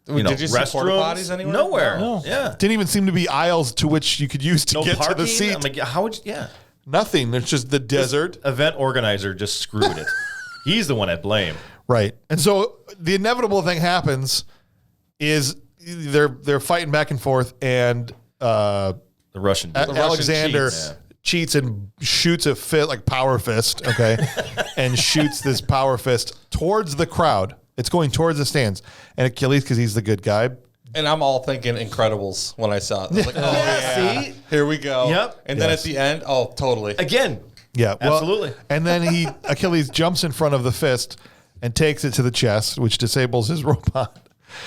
Did you see porta potties anywhere? Nowhere. No. Yeah. Didn't even seem to be aisles to which you could use to No get parking. to the seat. I'm like, how would you, yeah. Nothing. There's just the desert. Event organizer just screwed it. He's the one at blame. Right. And so the inevitable thing happens is they're fighting back and forth, and The Russian. Alexander cheats. cheats and shoots a fist, like power fist, okay, and shoots this power fist towards the crowd. It's going towards the stands. And Achilles, because he's the good guy. And I'm all thinking Incredibles when I saw it. I was like, oh, yeah, see? here we go. Yep. And then at the end, oh, totally. Again. Yeah, well, Absolutely. And then Achilles jumps in front of the fist and takes it to the chest, which disables his robot.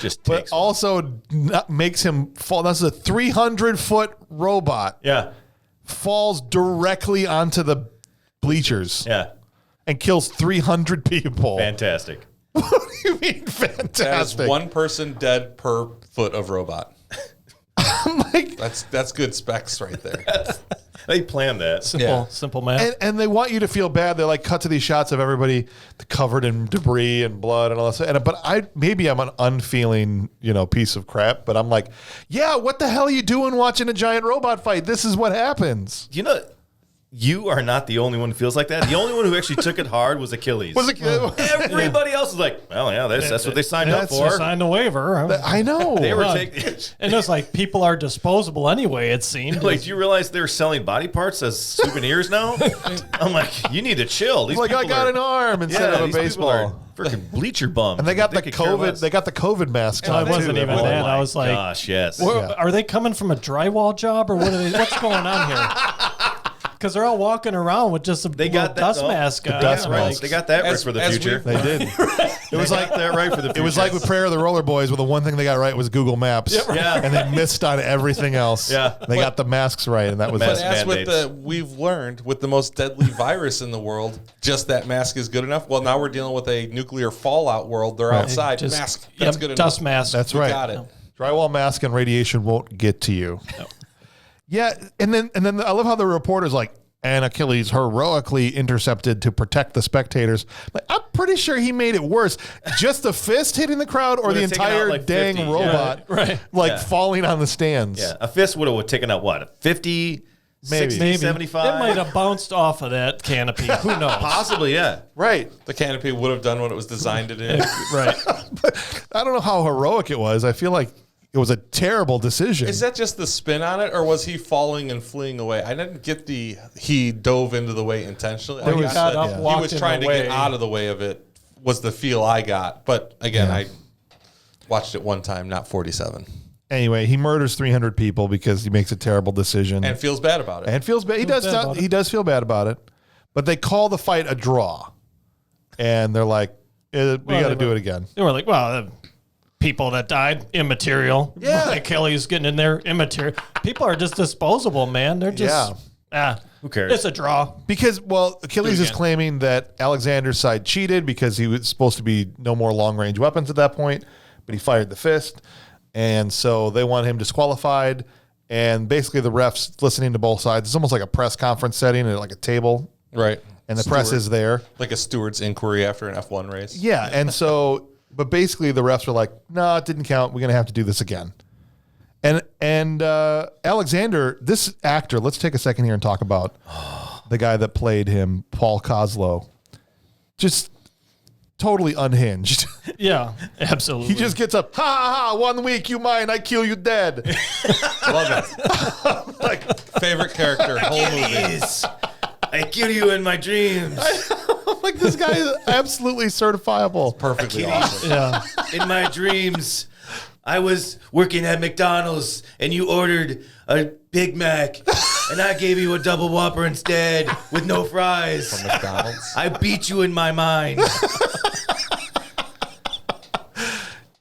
Just But takes also makes him fall. That's a 300-foot robot. Yeah. Falls directly onto the bleachers Yeah. and kills 300 people. Fantastic. What do you mean That is fantastic? one person dead per foot of robot. I'm like, That's good specs right there. They planned that. Simple math. and they want you to feel bad. They like cut to these shots of everybody covered in debris and blood and all that stuff. But maybe I'm an unfeeling, piece of crap. But I'm like, yeah, what the hell are you doing watching a giant robot fight? This is what happens. You are not the only one who feels like that. The only one who actually took it hard was Achilles. Everybody else is like, well, yeah, that's what they signed up for. Signed a waiver. I know. They were Well, taking. And it's like people are disposable anyway, it seemed. Like, do you realize they're selling body parts as souvenirs now? I'm like, you need to chill. These like I people got are- an arm instead of a these people are baseball. freaking bleacher bums. And they got the could care COVID. less. They got the COVID masks Well, on it wasn't too. even Oh that. my I was like, gosh, yes. Are they coming from a drywall job or what's going on here? Because they're all walking around with just a They got that dust though. mask on. dust Right, mask. they got that right As- for the as future. They did. It was like that right for the future. It was like with Prayer of the Roller Boys, where the one thing they got right was Google Maps. Yeah. And they missed on everything else. Yeah. They got the masks right, and that was Mask it. But as with mandates. we've learned with the most deadly virus in the world, just that mask is good enough. Well, now we're dealing with a nuclear fallout world. They're outside. Just- Mask. That's yep, good enough. dust mask. That's We right. got it. Drywall mask and radiation won't get to you. Yeah, and then I love how the reporter's like, and Achilles heroically intercepted to protect the spectators. Like, I'm pretty sure he made it worse. Just the fist hitting the crowd, or the Would've taken out, entire like, dang 50. robot, Right. like Yeah. falling on the stands. Yeah, a fist would have taken out what? 50, Maybe. 60, Maybe. 75? It might have bounced off of that canopy. Who knows? Possibly, yeah. Right. The canopy would have done what it was designed to do. Right. I don't know how heroic it was. I feel like it was a terrible decision. Is that just the spin on it, or was he falling and fleeing away? I didn't get he dove into the way intentionally. There I was- got got up, that walked he was in trying the to get way. out of the way of it, was the feel I got. But again, I watched it one time, not 47. Anyway, he murders 300 people because he makes a terrible decision And feels bad about it. and feels bad. He does. bad about it. He does feel bad about it, but they call the fight a draw, and they're like, "We got to they do were- it again." They were like, well, the people that died, immaterial. Yeah. Achilles getting in there, immaterial. People are just disposable, man. They're just, Who cares? It's a draw. Because, Achilles is claiming that Alexander's side cheated because he was supposed to be no more long range weapons at that point, but he fired the fist. And so they want him disqualified. And basically, the refs listening to both sides. It's almost like a press conference setting at like a table. Right. And the press is there. Like a steward's inquiry after an F1 race. Yeah. And so But basically, the refs were like, "No, it didn't count. We're gonna have to do this again." And Alexander, this actor. Let's take a second here and talk about the guy that played him, Paul Kozlow. Just totally unhinged. Yeah, absolutely. He just gets up, ha ha ha, 1 week, you mine, I kill you dead. Love it. Like, favorite character, whole movie. I kill you in my dreams. Like, this guy is absolutely certifiable. Perfectly awesome. Yeah. In my dreams, I was working at McDonald's and you ordered a Big Mac and I gave you a double Whopper instead with no fries. From McDonald's. I beat you in my mind.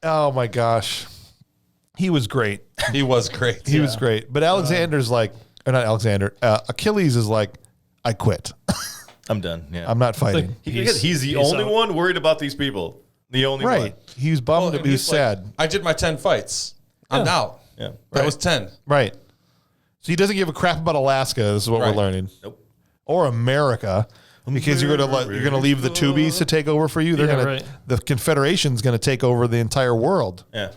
Oh my gosh. He was great. He was great. He was great. But Alexander's like, or not Alexander, Achilles is like, I quit. I'm done. Yeah. I'm not fighting. He's the only one worried about these people. The only one. Right. He was bummed. and He was he's like, sad. I did my 10 fights. I'm out. Yeah. That was 10. Right. So he doesn't give a crap about Alaska. This is what we're Right. learning. Nope. Or America. Because you're gonna leave the Tubies to take over for you. They're Yeah, gonna right. the Confederation's gonna take over the entire world. Yeah.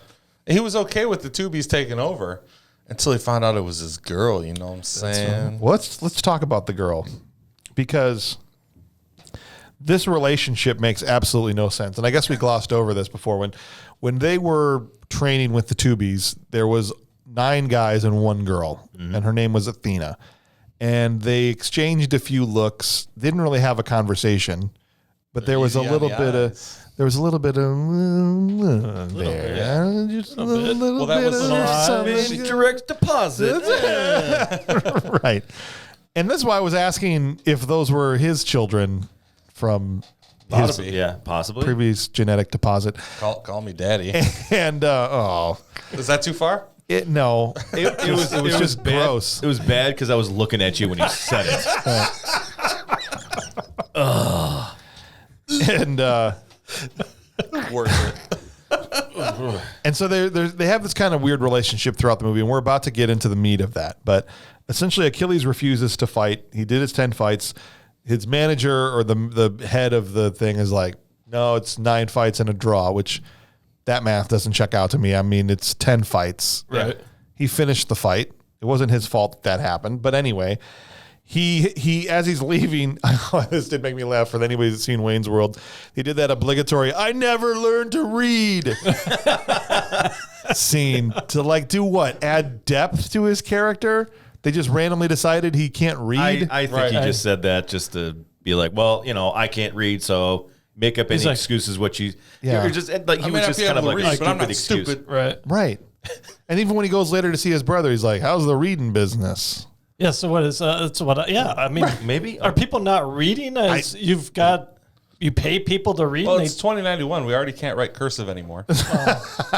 He was okay with the Tubies taking over until he found out it was his girl. You know what I'm saying? Well, let's talk about the girl, because this relationship makes absolutely no sense. And I guess we glossed over this before. When they were training with the Tubies, there was 9 guys and 1 girl, and her name was Athena. And they exchanged a few looks. Didn't really have a conversation, but there was a Easy on little the bit of eyes. there was a little bit of there, just a little Well, that bit was of something. Direct deposit. Right. And that's why I was asking if those were his children from his Possibly. Yeah, possibly. previous genetic deposit. Call me daddy. And Is that too far? no, It was just bad. gross. It was bad because I was looking at you when you said it. And Worth it. and so they have this kind of weird relationship throughout the movie, and we're about to get into the meat of that. But essentially, Achilles refuses to fight. He did his 10 fights. His manager or the head of the thing is like, no, it's 9 fights and a draw, which that math doesn't check out to me. I mean, it's 10 fights. Right. He finished the fight. It wasn't his fault that happened. But anyway, he as he's leaving, this did make me laugh for anybody that's seen Wayne's World. He did that obligatory, I never learned to read scene to like do what? Add depth to his character? They just randomly decided he can't read? I think Right. he just said that just to be like, well, I can't read, so make up any like- excuses. What you? Yeah. You're just like he I may was not just be kind of able to like a read, but I'm stupid not excuse. stupid. Right. Right. And even when he goes later to see his brother, he's like, how's the reading business? Yeah. So what is? It's what? Yeah. I mean, Maybe are people not reading? You pay people to read. Well, and it's 2091. We already can't write cursive anymore.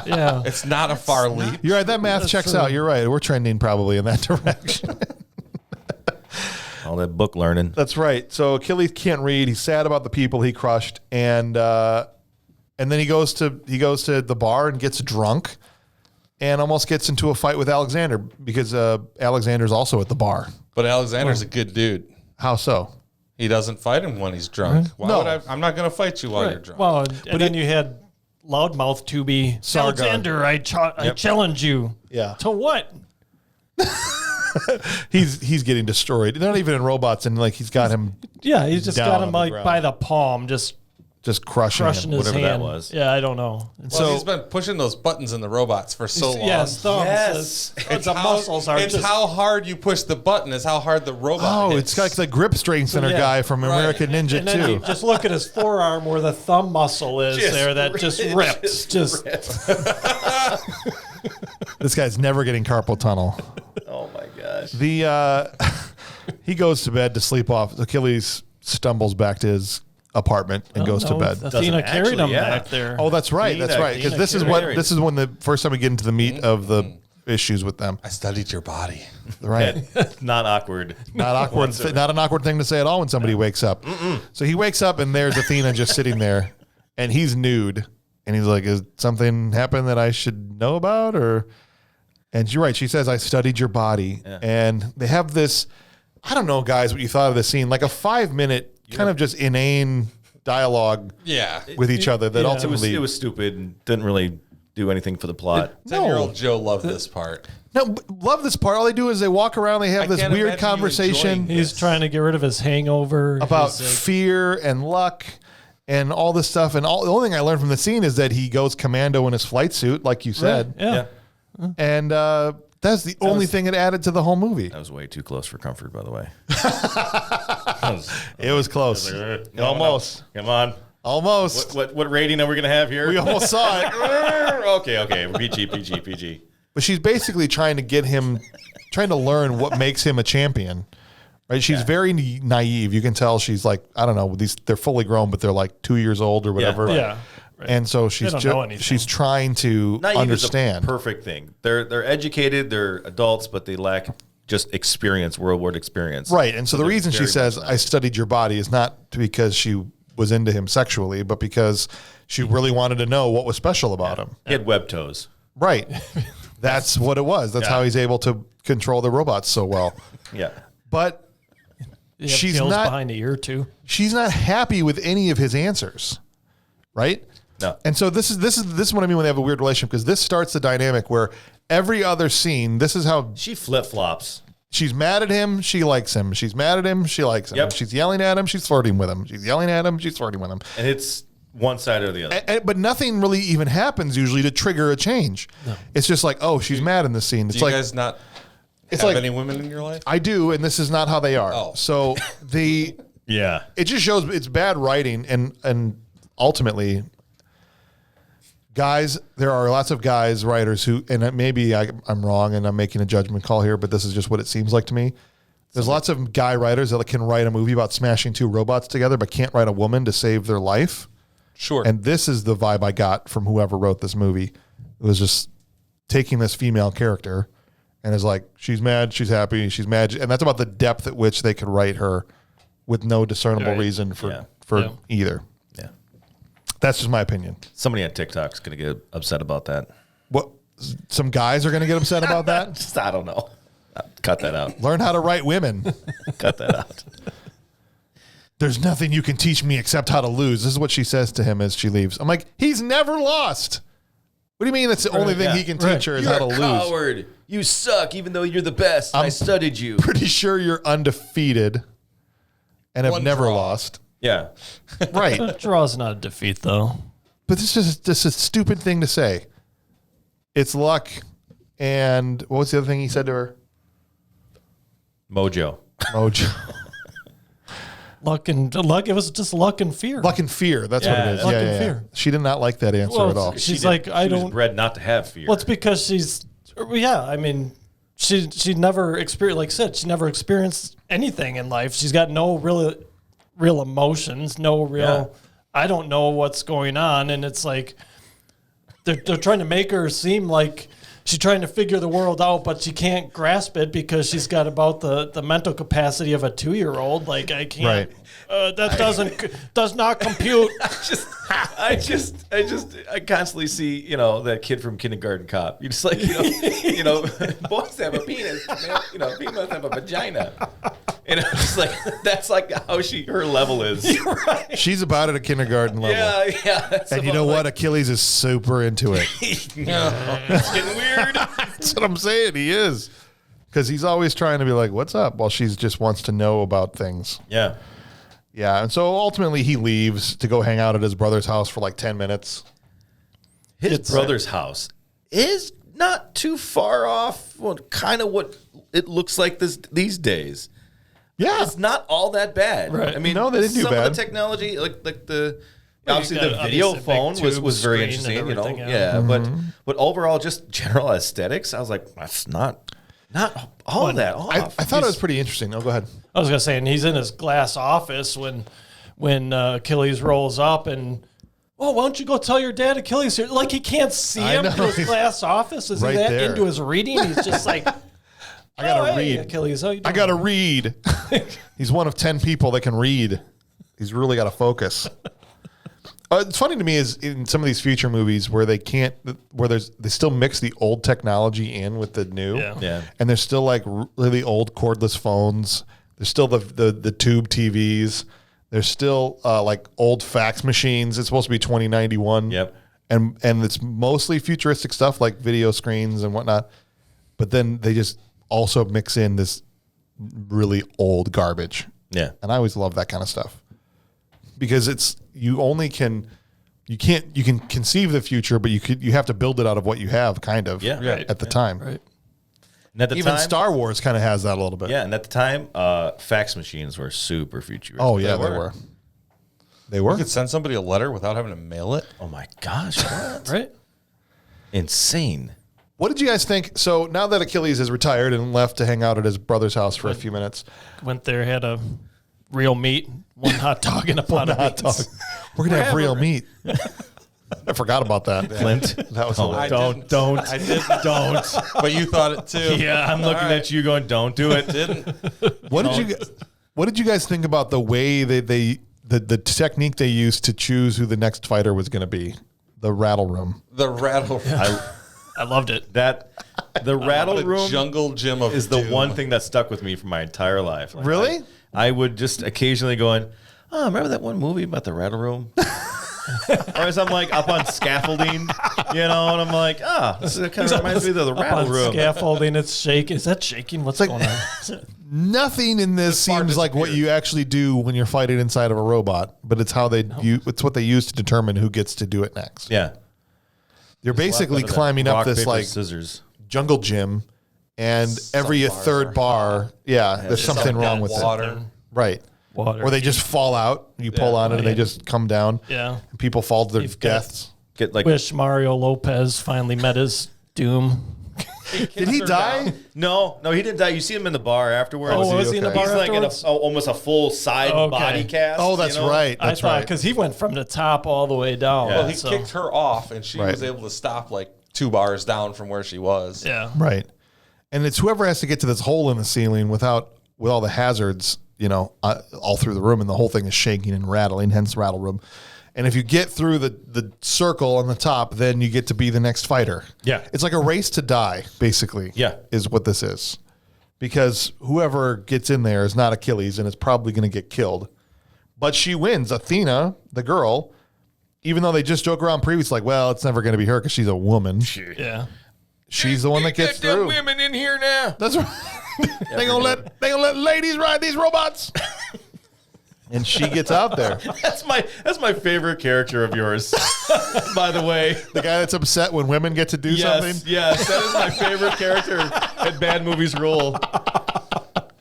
yeah. It's not a far leap. You're right. That math checks true. out. You're right. We're trending probably in that direction. all that book learning. That's right. So Achilles can't read. He's sad about the people he crushed, and then he goes to the bar and gets drunk, and almost gets into a fight with Alexander because Alexander's also at the bar. But Alexander's a good dude. How so? He doesn't fight him when he's drunk. Why No. would I? I'm not going to fight you while you're drunk. Well, and then you had loudmouth to be Sargon. Alexander. I challenge you. Yeah. To what? He's getting destroyed. They're not even in robots, and like he's got him Yeah, he's just Down got on him the like ground. by the palm, just just crushing crushing him. his whatever that hand. was. Yeah, I don't know. Well, So- he's been pushing those buttons in the robots for so long. Yeah, his thumbs. Yes. The muscles are It's just. how hard you push the button is how hard the robot Oh, hits. it's like the grip strengthener Yeah. guy from Right. American Ninja and then you 2. just look at his forearm where the thumb muscle is Just there that just rips. Just This guy's never getting carpal tunnel. Oh my gosh. The he goes to bed to sleep off. Achilles stumbles back to his apartment and goes to bed. Athena carried actually, him yeah. back there. Oh, that's right. Athena- That's right. Because Athena this is carried. this is when the first time we get into the meat of the issues with them. I studied your body. Right. Not awkward. Not awkward. Not an awkward thing to say at all when somebody wakes up. So he wakes up and there's Athena just sitting there, and he's nude, and he's like, "Is something happened that I should know about?" And you're right. She says, "I studied your body," and they have this. I don't know, guys, what you thought of this scene? Like a 5-minute kind of just inane dialogue Yeah. with each other that yeah. ultimately It was stupid and didn't really do anything for the plot. 10-year-old Joe loved this part. No, but love this part. All they do is they walk around. They have I this can't weird imagine you conversation enjoying He's trying to get rid of his hangover. about He's like, fear and luck and all this stuff. And the only thing I learned from the scene is that he goes commando in his flight suit, like you said. yeah. And that's the only thing that added to the whole movie. That was way too close for comfort, by the way. It was close. Almost. Come on. Almost. What rating are we gonna have here? We almost saw it. Okay. PG. But she's basically trying to learn what makes him a champion. Right? She's very naive. You can tell she's like, I don't know, they're fully grown, but they're like 2 years old or whatever. Yeah. Right. And so she's don't know anything. she's trying to Naive understand. is a perfect thing. They're educated, they're adults, but they lack just experience, real world experience. Right. And so the they're reason she very says, much I studied your body is not because she was into him sexually, but because she really wanted to know what was special about him. He had web toes. Right. That's what it was. That's how he's able to control the robots so well. Yeah. But You have she's gills not- behind the ear too. she's not happy with any of his answers. Right? No. And so this is what I mean when they have a weird relationship, because this starts the dynamic where every other scene, this is how She flip flops. she's mad at him, she likes him. She's mad at him, she likes him. Yep. She's yelling at him, she's flirting with him. She's yelling at him, she's flirting with him. And it's one side or the other. But nothing really even happens usually to trigger a change. It's just like, oh, she's mad in this scene. It's Do you like guys not it's have like any women in your life? I do, and this is not how they are. Oh. So Yeah. it just shows it's bad writing, and ultimately, guys, there are lots of guys writers who, and maybe I'm wrong and I'm making a judgment call here, but this is just what it seems like to me. There's lots of guy writers that can write a movie about smashing two robots together, but can't write a woman to save their life. Sure. And this is the vibe I got from whoever wrote this movie. It was just taking this female character and is like, she's mad, she's happy, she's mad. And that's about the depth at which they could write her with no discernible Right. reason for Yeah. either. Yeah. That's just my opinion. Somebody on TikTok's gonna get upset about that. What? Some guys are going to get upset about that? Just, I don't know. Cut that out. Learn how to write women. Cut that out. There's nothing you can teach me except how to lose. This is what she says to him as she leaves. I'm like, he's never lost. What do you mean that's the only thing yeah. he can teach her is You're how to a lose? coward. You suck, even though you're the best. I studied you. Pretty sure you're undefeated and have One never draw. lost. Yeah. Right. A draw's not a defeat, though. But this is just a stupid thing to say. It's luck. And what was the other thing he said to her? Mojo. Mojo. Luck. It was just luck and fear. Luck and fear. That's what it Yeah, is. luck yeah, and yeah, fear. She did not like that answer Well, at all. she's like, I She was don't. bred not to have fear. Well, it's because she's. Yeah, I mean, she never experienced. Like I said, she never experienced anything in life. She's got no real emotions. No real. Yeah. I don't know what's going on, and it's like they're trying to make her seem like she's trying to figure the world out, but she can't grasp it because she's got about the mental capacity of a 2-year-old. Like I can't. Right. That does not compute. I constantly see, that kid from Kindergarten Cop. You just like, boys have a penis, man. Females have a vagina. And it's just like, that's like how her level is. She's about at a kindergarten level. Yeah. That's And you know what? Achilles is super into it. It's getting weird. That's what I'm saying. He is. Because he's always trying to be like, what's up? While she just wants to know about things. Yeah. Yeah. And so ultimately he leaves to go hang out at his brother's house for like 10 minutes. His brother's house is not too far off. Well, kind of what it looks like these days. Yeah. It's not all that bad. Right. I mean, No, they didn't do some bad. of the technology, like the Well, obviously you the got video obviously phone big was tube very screen interesting, and everything, yeah. Mm-hmm. But overall, just general aesthetics, I was like, that's not all that off. I thought it was pretty interesting. Oh, go ahead. I was gonna say, and he's in his glass office when Achilles rolls up and. Well, why don't you go tell your dad Achilles here? Like he can't see I him know. through his glass office. Is Right he that there. into his reading? He's just like, I gotta read. Achilles. How you I doing? got to read. He's one of 10 people that can read. He's really got to focus. It's funny to me is in some of these future movies where they still mix the old technology in with the new. Yeah. And there's still like really old cordless phones. There's still the tube TVs. There's still like old fax machines. It's supposed to be 2091. Yep. And it's mostly futuristic stuff like video screens and whatnot. But then they just also mix in this really old garbage. Yeah. And I always love that kind of stuff because you can conceive the future, but you have to build it out of what you have kind of at the time. Right. And at the Even time, Star Wars kind of has that a little bit. Yeah, and at the time, fax machines were super futuristic. Oh, yeah, they were. They were? You could send somebody a letter without having to mail it. Oh my gosh, what? Right. Insane. What did you guys think? So now that Achilles is retired and left to hang out at his brother's house for a few minutes. Went there, had a real meat, one hot dog and a pot of Hot dog. beans. We're going to have real meat. I forgot about that. Clint. That was hilarious. Don't. I didn't. Don't. But you thought it too. Yeah, I'm looking at you going, don't do it. Didn't. What did you guys think about the way the technique they used to choose who the next fighter was going to be? The rattle room. The rattle. I loved it. The rattle the room jungle gym of is the doom. one thing that stuck with me for my entire life. Like, Really? I would just occasionally going, oh, remember that one movie about the rattle room? Or as I'm like up on scaffolding, and I'm like, this kind of reminds me of the Up rattle on room. Scaffolding, it's shaking. Is that shaking? What's going on? Nothing in this bar seems like what disappeared. you actually do when you're fighting inside of a robot, but it's it's what they use to determine who gets to do it next. Yeah. You're basically climbing up Rock, this paper, like scissors. jungle gym, and every bars third are bar, there's something wrong with water. it. Right. Water. Or they just fall out. You pull on it and they just come down. Yeah. And people fall to their You've got- deaths. Get like Wish Mario Lopez finally met his doom. Did he die? No, he didn't die. You see him in the bar afterwards. Oh, was he in the okay? bar He's like in afterwards? almost a full side Okay. body cast. Oh, that's right. I That's thought right. because he went from the top all the way down. Yeah. Well, he so- kicked her off, and she Right. was able to stop like 2 bars down from where she was. Yeah. Right. And it's whoever has to get to this hole in the ceiling with all the hazards, all through the room, and the whole thing is shaking and rattling, hence rattle room. And if you get through the circle on the top, then you get to be the next fighter. Yeah. It's like a race to die, basically. Yeah. Is what this is. Because whoever gets in there is not Achilles and is probably going to get killed. But she wins. Athena, the girl, even though they just joke around previously, like, well, it's never going to be her because she's a woman. Yeah. She's the one that gets through. women in here now. That's right. they gonna let ladies ride these robots. And she gets out there. That's my favorite character of yours. By the way. The guy that's upset when women get to do something. Yes, that is my favorite character at Bad Movies Rule.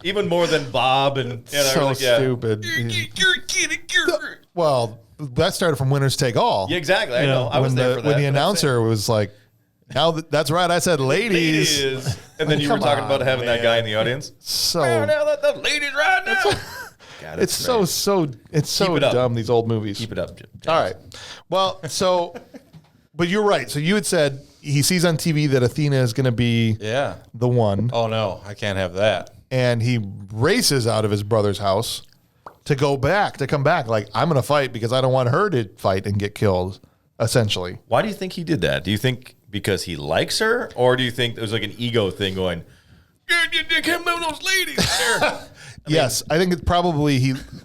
Even more than Bob and So stupid. Well, that started from Winners Take All. Yeah, exactly. I know. I was there for that. When the but announcer was like, "Now that's right, I said ladies." ladies. And then you were Come talking on, about having that guy in the audience. So Now let the ladies ride now. God, it's so Keep it up. dumb, these old movies. Keep it up. All right. Well, but you're right. So you had said he sees on TV that Athena is going to be Yeah. the one, Oh no, I can't have that. and he races out of his brother's house to come back. Like, I'm going to fight because I don't want her to fight and get killed, essentially. Why do you think he did that? Do you think because he likes her, or do you think there was like an ego thing going? You can't move those ladies there. Yes, I think it's probably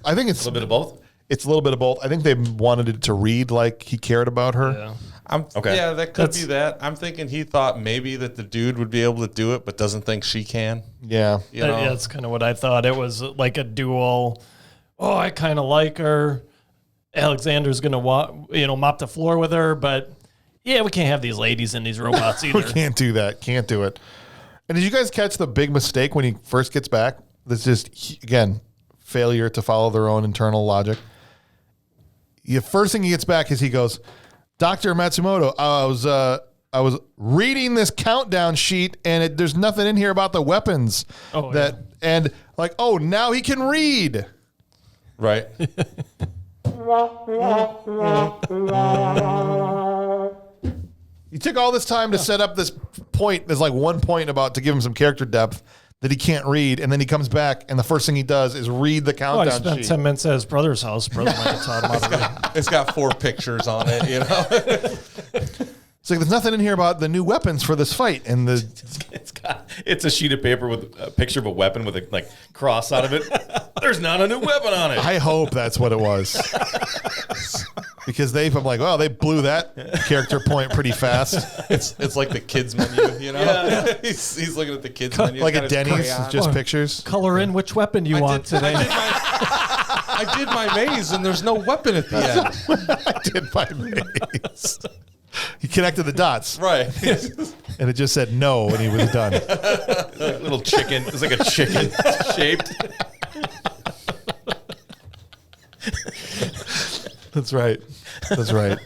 I think it's A little bit of both. It's a little bit of both. I think they wanted it to read like he cared about her. Yeah. Okay. Yeah, that could be that. I'm thinking he thought maybe that the dude would be able to do it, but doesn't think she can. Yeah. You know? Yeah, that's kind of what I thought. It was like a dual. Oh, I kind of like her. Alexander's gonna mop the floor with her, but yeah, we can't have these ladies and these robots either. We can't do that. Can't do it. And did you guys catch the big mistake when he first gets back? That's just, again, failure to follow their own internal logic. The first thing he gets back is he goes, Dr. Matsumoto, I was reading this countdown sheet and there's nothing in here about the weapons. And like, oh, now he can read. Right. He took all this time to set up this point. There's like one point about to give him some character depth that he can't read, and then he comes back, and the first thing he does is read the Oh, I countdown spent sheet. 10 minutes at his brother's house. Brother might have taught him how to read. It's got 4 pictures on it, you know. It's like there's nothing in here about the new weapons for this fight, and It's a sheet of paper with a picture of a weapon with a cross out of it. There's not a new weapon on it. I hope that's what it was. Because I'm like, well, they blew that character point pretty fast. It's like the kids menu, you know? Yeah. he's looking at the kids menu. Like got at his Denny's, crayon. just pictures. Color in which weapon you want today. I did my maze, and there's no weapon at the end. I did my maze. He connected the dots. Right. And it just said no when he was done. Little chicken. It's like a chicken shaped. That's right. That's right.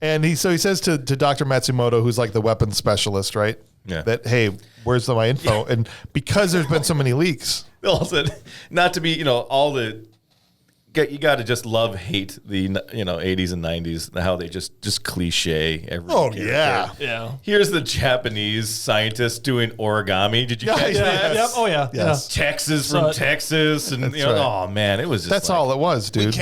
And he says to Dr. Matsumoto, who's like the weapons specialist, right? Yeah. That, hey, where's my info? Yeah. And because there's been so many leaks. Also, not to be, all the... You got to just hate the 80s and 90s, how they just cliche every character. Yeah. Here's the Japanese scientist doing origami. Did you catch that? Yep. Oh yeah. Yes. Texas from Texas, and That's right. oh man, it was just That's all it was, dude.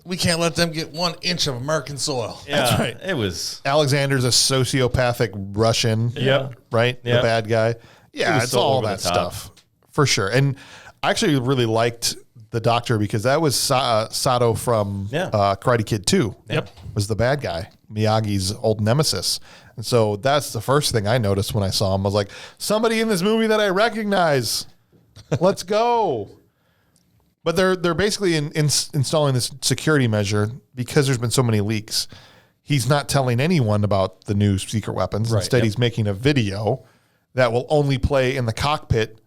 We can't let them get 1 inch of American soil. Yeah, That's right. It was. Alexander's a sociopathic Russian. Yep. Right? Yep. The bad guy. Yeah, was it's so all over that the top. stuff. For sure. And I actually really liked the doctor because that was Sato from Karate Kid 2. Yep. Was the bad guy, Miyagi's old nemesis. And so that's the first thing I noticed when I saw him. I was like, somebody in this movie that I recognize. Let's go. But they're basically installing this security measure because there's been so many leaks. He's not telling anyone about the new secret weapons. Right, Instead, he's making a video that will only play in the cockpit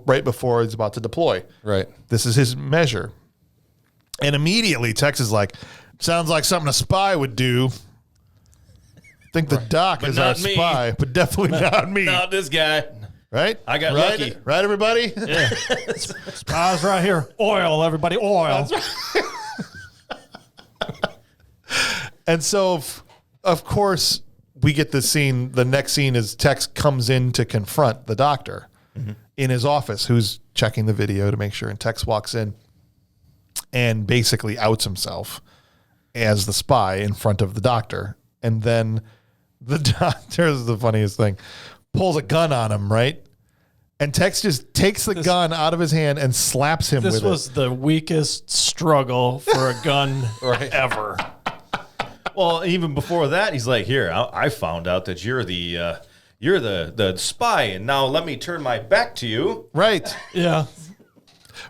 right before it's about to deploy. Right. This is his measure. And immediately Tex is like, sounds like something a spy would do. I think the doc But is our not me. spy, but definitely not me. Not this guy. Right? I got right? lucky. Right, everybody? Yeah. Spies right here. Oil, everybody. Oil. And so, of course, we get the scene. The next scene is Tex comes in to confront the doctor in his office, who's checking the video to make sure. And Tex walks in and basically outs himself as the spy in front of the doctor. And then the doctor is the funniest thing, pulls a gun on him, right? And Tex just takes the gun out of his hand and slaps him with it. This was the weakest struggle for a gun ever. Well, even before that, he's like, "Here, I found out that you're the spy, and now let me turn my back to you. Right. Yeah.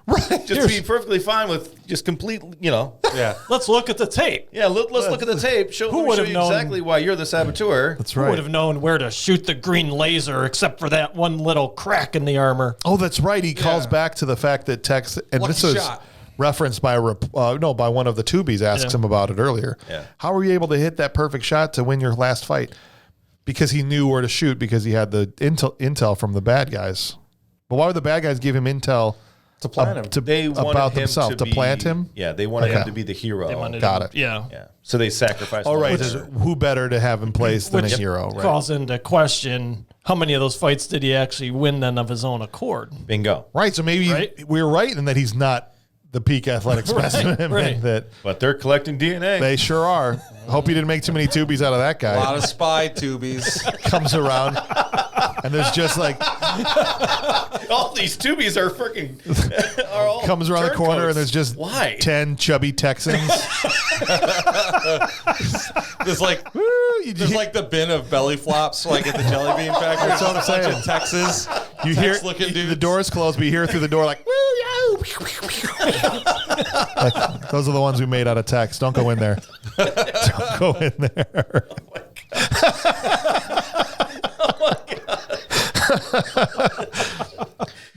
Right. Just be perfectly fine with just complete, Yeah. Let's look at the tape. Yeah, let's look at the tape. Who Let me would show have you known- exactly why you're the saboteur. That's Who right. would have known where to shoot the green laser except for that one little crack in the armor? Oh, that's right. He calls back to the fact that Tex, and Lucky this was shot. referenced by by one of the Tubies asks him about it earlier. Yeah. How were you able to hit that perfect shot to win your last fight? Because he knew where to shoot because he had the intel from the bad guys. But why would the bad guys give him intel To plan him. They wanted about him themselves to be- plant him? Yeah, they wanted Okay. him to be the hero. Got it. Yeah. Yeah, so they sacrificed. All him. right. Which- Who better to have in place than a Which hero? Right. calls into question how many of those fights did he actually win then of his own accord? Bingo. Right. So maybe Right? we're right in that he's not the peak athletic specimen. right. and that But they're collecting DNA. they sure are. Hope you didn't make too many Tubies out of that guy. A lot of spy tubies. Comes around, and there's just like All these tubies are freaking. Are all comes around the corner, turncoats. and there's just Why? 10 chubby Texans. There's like Woo, you, there's like the bin of belly flops like at the jelly bean factory. That's what I'm Just a bunch saying. of Texas. you hear looking the dudes. door's closed, but you hear through the door like, woo, yo. Like, those are the ones we made out of Tex. Don't go in there. Don't go in there.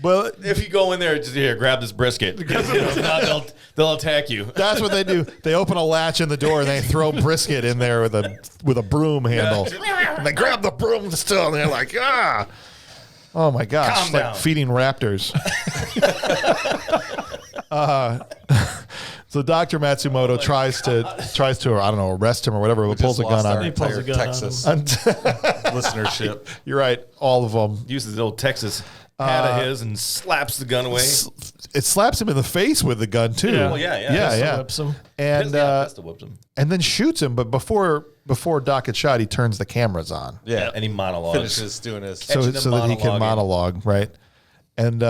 But If you go in there, just here, grab this brisket. If not, they'll attack you. that's what they do. They open a latch in the door and they throw brisket in there with a broom handle. And they grab the broom still and they're like, ah. Oh my gosh. Calm It's like down. feeding raptors. So Dr. Matsumoto tries to I don't know, arrest him or whatever, but pulls a gun on He him. pulls a gun on Texas And- listenership. You're right, all of them. Uses the old Texas hat of his and slaps the gun away. It slaps him in the face with the gun too. Yeah. Well, yeah. yeah, Pistol yeah. whips him. And Pistol whipped him. and then shoots him. But before Doc gets shot, he turns the cameras on. Yeah. And he monologues. Finishes doing his. so Catching them that he can monologuing. monologue, right? And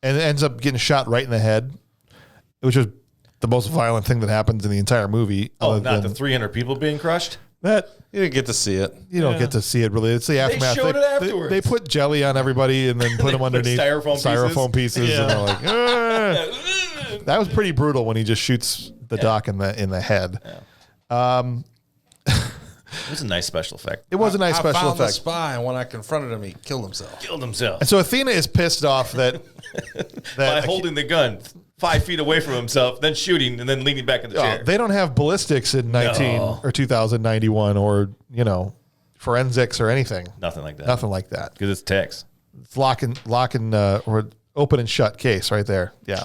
and ends up getting shot right in the head, which is the most violent thing that happens in the entire movie. Oh, not the 300 people being crushed? That You didn't get to see it. you don't get to see it really. It's the aftermath. showed it afterwards. They put jelly on everybody and then put them put underneath styrofoam pieces, Yeah. and they're like, "Ah." That was pretty brutal when he just shoots the doc in the head. It was a nice special effect. It was a nice I special found the effect. spy, and when I confronted him, he killed himself. Killed himself And so Athena is pissed off that by holding the gun 5 feet away from himself, then shooting, and then leaning back in the chair. they don't have ballistics in 2091 or forensics or anything. Nothing like that. Nothing like that. Because it's text. It's lock and or open and shut case right there. Yeah.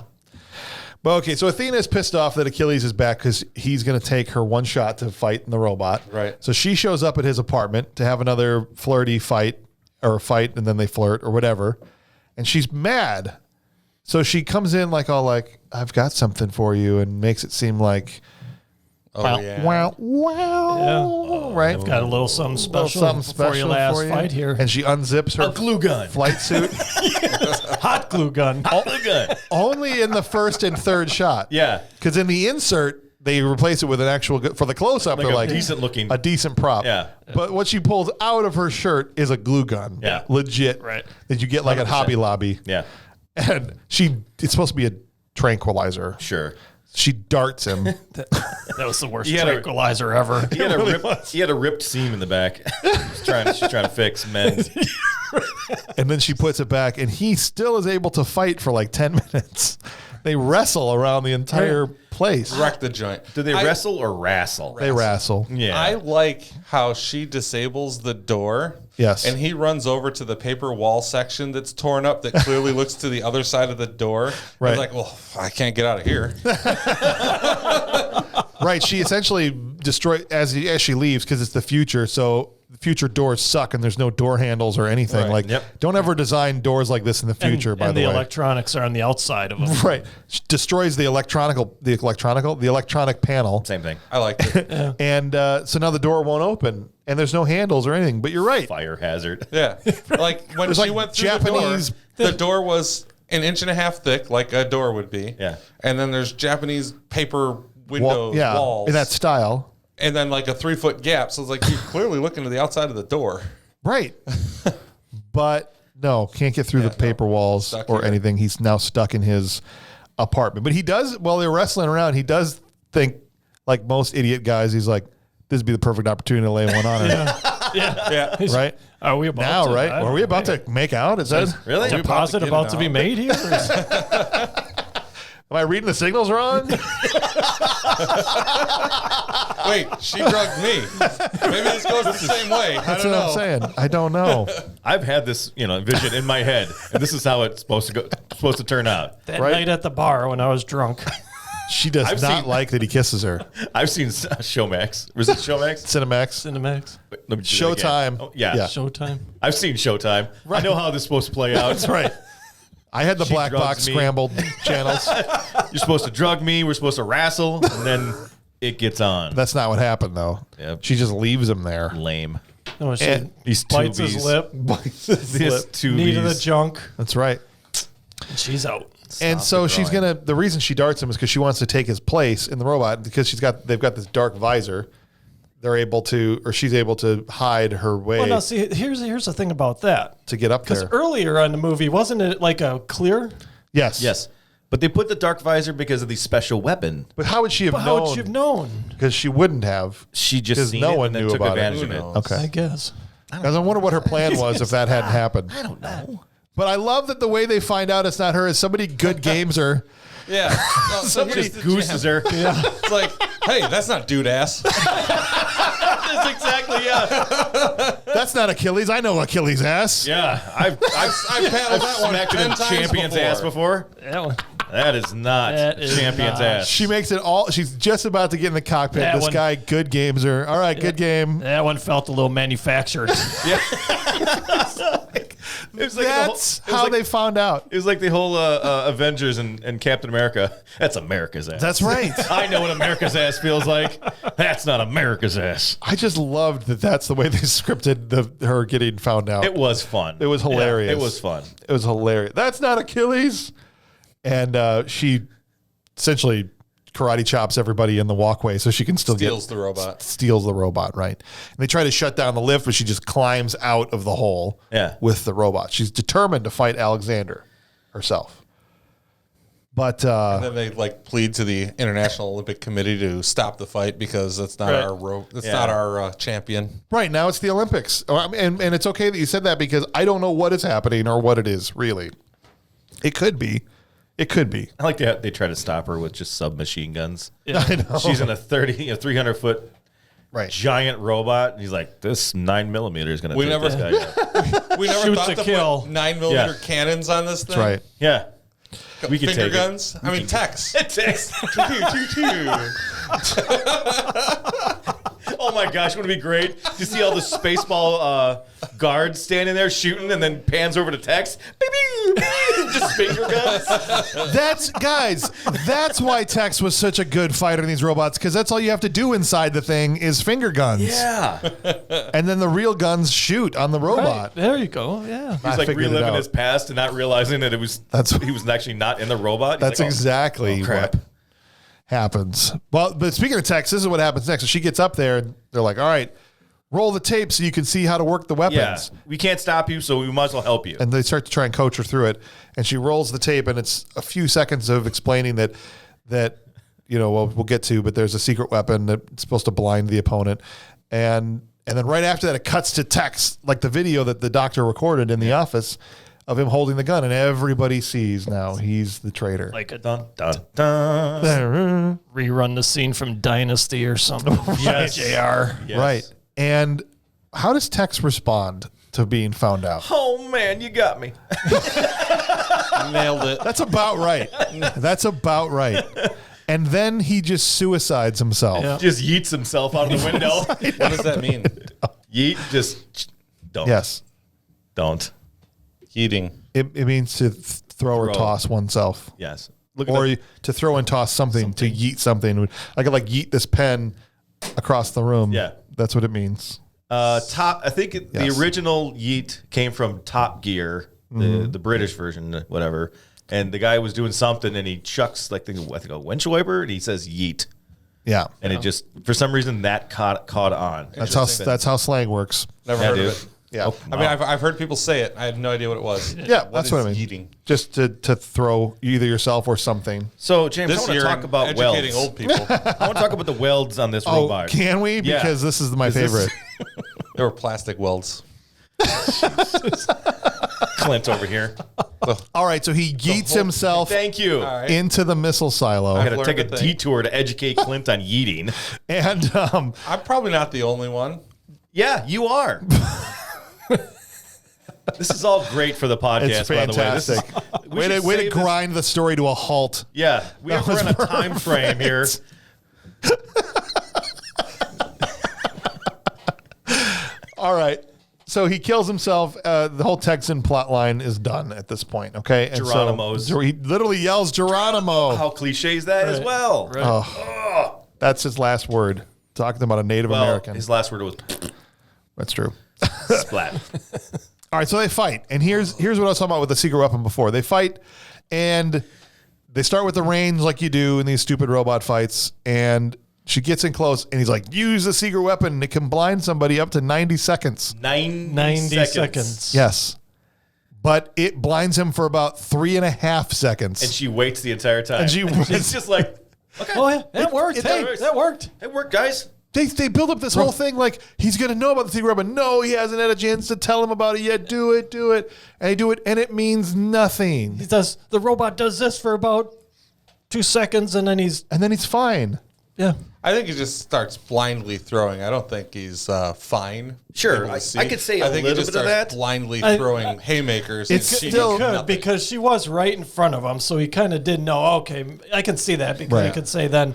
But okay, so Athena is pissed off that Achilles is back because he's going to take her one shot to fight in the robot. Right. So she shows up at his apartment to have another flirty fight, and then they flirt or whatever. And she's mad. So she comes in like I've got something for you, and makes it seem like, Oh, yeah. wow, right? Got a little something Little special something before your special last for you. fight here. And she unzips her A glue gun. flight suit. Hot glue gun. Glue gun. Only in the first and third shot. Yeah. Because in the insert, they replace it with an actual, for the close-up, Like they're a like decent looking- a decent prop. Yeah. But what she pulls out of her shirt is a glue gun. Yeah. Legit. Right. That you get like at 100%. Hobby Lobby. Yeah. And it's supposed to be a tranquilizer. Sure. She darts him. That was the worst He had a- tranquilizer ever. He had a ripped seam in the back. She's trying to fix, mend. And then she puts it back, and he still is able to fight for like 10 minutes. They wrestle around the entire place. Wreck the joint. Did they wrestle or wrestle? They wrestle. Yeah. I like how she disables the door. Yes. And he runs over to the paper wall section that's torn up that clearly looks to the other side of the door. Right. He's like, well, I can't get out of here. Right. She essentially destroys as she leaves because it's the future. So the future doors suck and there's no door handles or anything. Right. Like, Yep. don't ever design doors like this in the future, by and the way. electronics are on the outside of them. Right. She destroys the electronic panel. Same thing. I liked it. And so now the door won't open and there's no handles or anything. But you're right. Fire hazard. Yeah. Like when There's she like went through Japanese- the door was an inch and a half thick, like a door would be. Yeah. And then there's Japanese paper windows, walls. in that style. and then like a 3-foot gap. So it's like you're clearly looking to the outside of the door. Right. But no, can't get through the paper walls Stuck or here. anything. He's now stuck in his apartment. But he does, while they're wrestling around, he does think, like most idiot guys, he's like, this would be the perfect opportunity to lay one on her. Yeah. Right? Are we about Now, to? right? I Are don't we know. about to make out? Is that, Really? Deposit get about it to be out? made here? Or is- am I reading the signals wrong? Wait, she drugged me. Maybe this goes the same way. I That's don't what know. I'm saying. I don't know. I've had this, vision in my head, and this is how it's supposed to turn out. that Right? night at the bar when I was drunk. She does I've not seen- like that he kisses her. I've seen Showmax. Was it Showmax? Cinemax. Cinemax. Let me do that again. Showtime. Oh, yeah. Yeah. Showtime. I've seen Showtime. I know how this is supposed to play out. That's right. I had the She black drugs box me. scrambled channels. You're supposed to drug me. We're supposed to wrestle, and then it gets on. That's not what happened, though. Yep. She just leaves him there. Lame. No, she And these bites his tubies. lip. This Knee to the tubies. junk. That's right. And she's out. And so the she's drawing. the reason she darts him is because she wants to take his place in the robot because they've got this dark visor. She's able to hide her way Well, now see, here's the thing about that. to get up Because there. earlier in the movie, wasn't it like a clear? Yes. Yes. But they put the dark visor because of the special weapon. But how would she have But how would known? she have known? Because she wouldn't have. She just 'Cause seen no it one and then knew took about it. advantage of Who it. knows? Okay. I guess. Because I wonder what her plan was if that hadn't happened. I don't know. But I love that the way they find out it's not her is somebody good games her. Yeah. No, so here's Just the gooses jam. her. Yeah. It's like, hey, that's not dude ass. That's exactly, yeah. That's not Achilles. I know Achilles' ass. Yeah. I've paddled that one smacked it 10 in times champion's before. ass before. That one. That is not That is champion's not. ass. She makes it all. She's just about to get in the cockpit. That This one- guy good games her. All right, good game. That one felt a little manufactured. It was like That's the whole, how they found out. It was like the whole Avengers and Captain America. That's America's ass. That's right. I know what America's ass feels like. That's not America's ass. I just loved that. That's the way they scripted her getting found out. It was fun. It was hilarious. It was fun. It was hilarious. That's not Achilles. and she essentially karate chops everybody in the walkway so she can still Steals the robot. steals the robot, right? And they try to shut down the lift, but she just climbs out of the hole with the robot. She's determined to fight Alexander herself. But And then they like plead to the International Olympic Committee to stop the fight because that's not not our champion. right now it's the Olympics. And it's okay that you said that because I don't know what is happening or what it is really. It could be. It could be. I like they try to stop her with just submachine guns. I know. She's in a 300-foot right. giant robot. And he's like, this 9mm is going to take never- this guy out. We never Shoots thought to to kill. put 9mm cannons on this thing. That's right. Yeah. We can Finger take guns. I mean, Tex. it. Oh my gosh, wouldn't it be great to see all the Spaceball guards standing there shooting and then pans over to Tex? Beep, beep, beep, just finger guns. That's why Tex was such a good fighter in these robots, because that's all you have to do inside the thing is finger guns. Yeah. And then the real guns shoot on the robot. Right. There you go. Yeah. He's I like figured it reliving out. his past and not realizing that he was actually not in the robot. He's That's like, oh, exactly crap. what happens. Well, but speaking of Tex, this is what happens next. So she gets up there and they're like, all right, roll the tape so you can see how to work the weapons. Yeah, we can't stop you, so we might as well help you. And they start to try and coach her through it. And she rolls the tape, and it's a few seconds of explaining that we'll get to, but there's a secret weapon that's supposed to blind the opponent. And then right after that, it cuts to Tex, like the video that the doctor recorded in the office of him holding the gun, and everybody sees now he's the traitor. Like a Dun, dun, dun. rerun the scene from Dynasty or something. Yes. JR. Yes. Right. And how does Tex respond to being found out? Oh, man, you got me. Nailed it. That's about right. That's about right. And then he just suicides himself. Yeah. Just yeets himself out of the window. What does that mean? Yeet, just don't. Yes. Don't. Eating. It means to throw or Throw. toss oneself. Yes. Look Or at to throw and toss something, to yeet something. I could like yeet this pen across the room. Yeah. That's what it means. I think Yes. the original yeet came from Top Gear, the British version, whatever. And the guy was doing something, and he chucks I think a windshield wiper, and he says yeet, Yeah. and it just for some reason that caught on. That's how slang works. Never Yeah, heard dude. of it. Yeah. I mean, I've heard people say it. I had no idea what it was. Yeah, that's what I mean. Eating. Just to throw either yourself or something. So James, I This want to year, talk about educating welds. old people. I want to talk about the welds on this Oh, robot. can we? Yeah. Because this is my Is this- favorite. There were plastic welds. Clint over here. All right, so he yeets himself Thank you. right. into the missile silo. I got to Learned take a a thing. detour to educate Clint on yeeting. And I'm probably not the only one. Yeah, you are. This is all great for the podcast, it's by the way. This is, fantastic. we Way should to save this- grind the story to a halt. Yeah, we That are was in a time frame here. All right. So he kills himself. The whole Texan plot line is done at this point. Okay. And Geronimo's. So he literally yells Geronimo. How cliche is that as well? Right. That's his last word. Talking about a Native Well, American. his last word was That's true. splat. All right, so they fight, and here's what I was talking about with the secret weapon before. They fight, and they start with the range like you do in these stupid robot fights, and she gets in close, and he's like, use the secret weapon, and it can blind somebody up to 90 seconds. 90 seconds. Yes. But it blinds him for about 3.5 seconds. And she waits the entire time. And she She's just like, okay, Oh, yeah. That worked. Hey, works. that worked. it worked, guys. They build up this whole thing like he's going to know about the secret weapon. No, he hasn't had a chance to tell him about it yet. Do it. And they do it, and it means nothing. The robot does this for about 2 seconds, and then he's And then he's fine. yeah. I think he just starts blindly throwing. I don't think he's fine. Sure, Able to I see. could say I a think little he just bit of starts that. blindly I- throwing haymakers. It's and she still- does Could, nothing. because she was right in front of him, so he kind of did know. Okay, I can see that because Right. he could say then,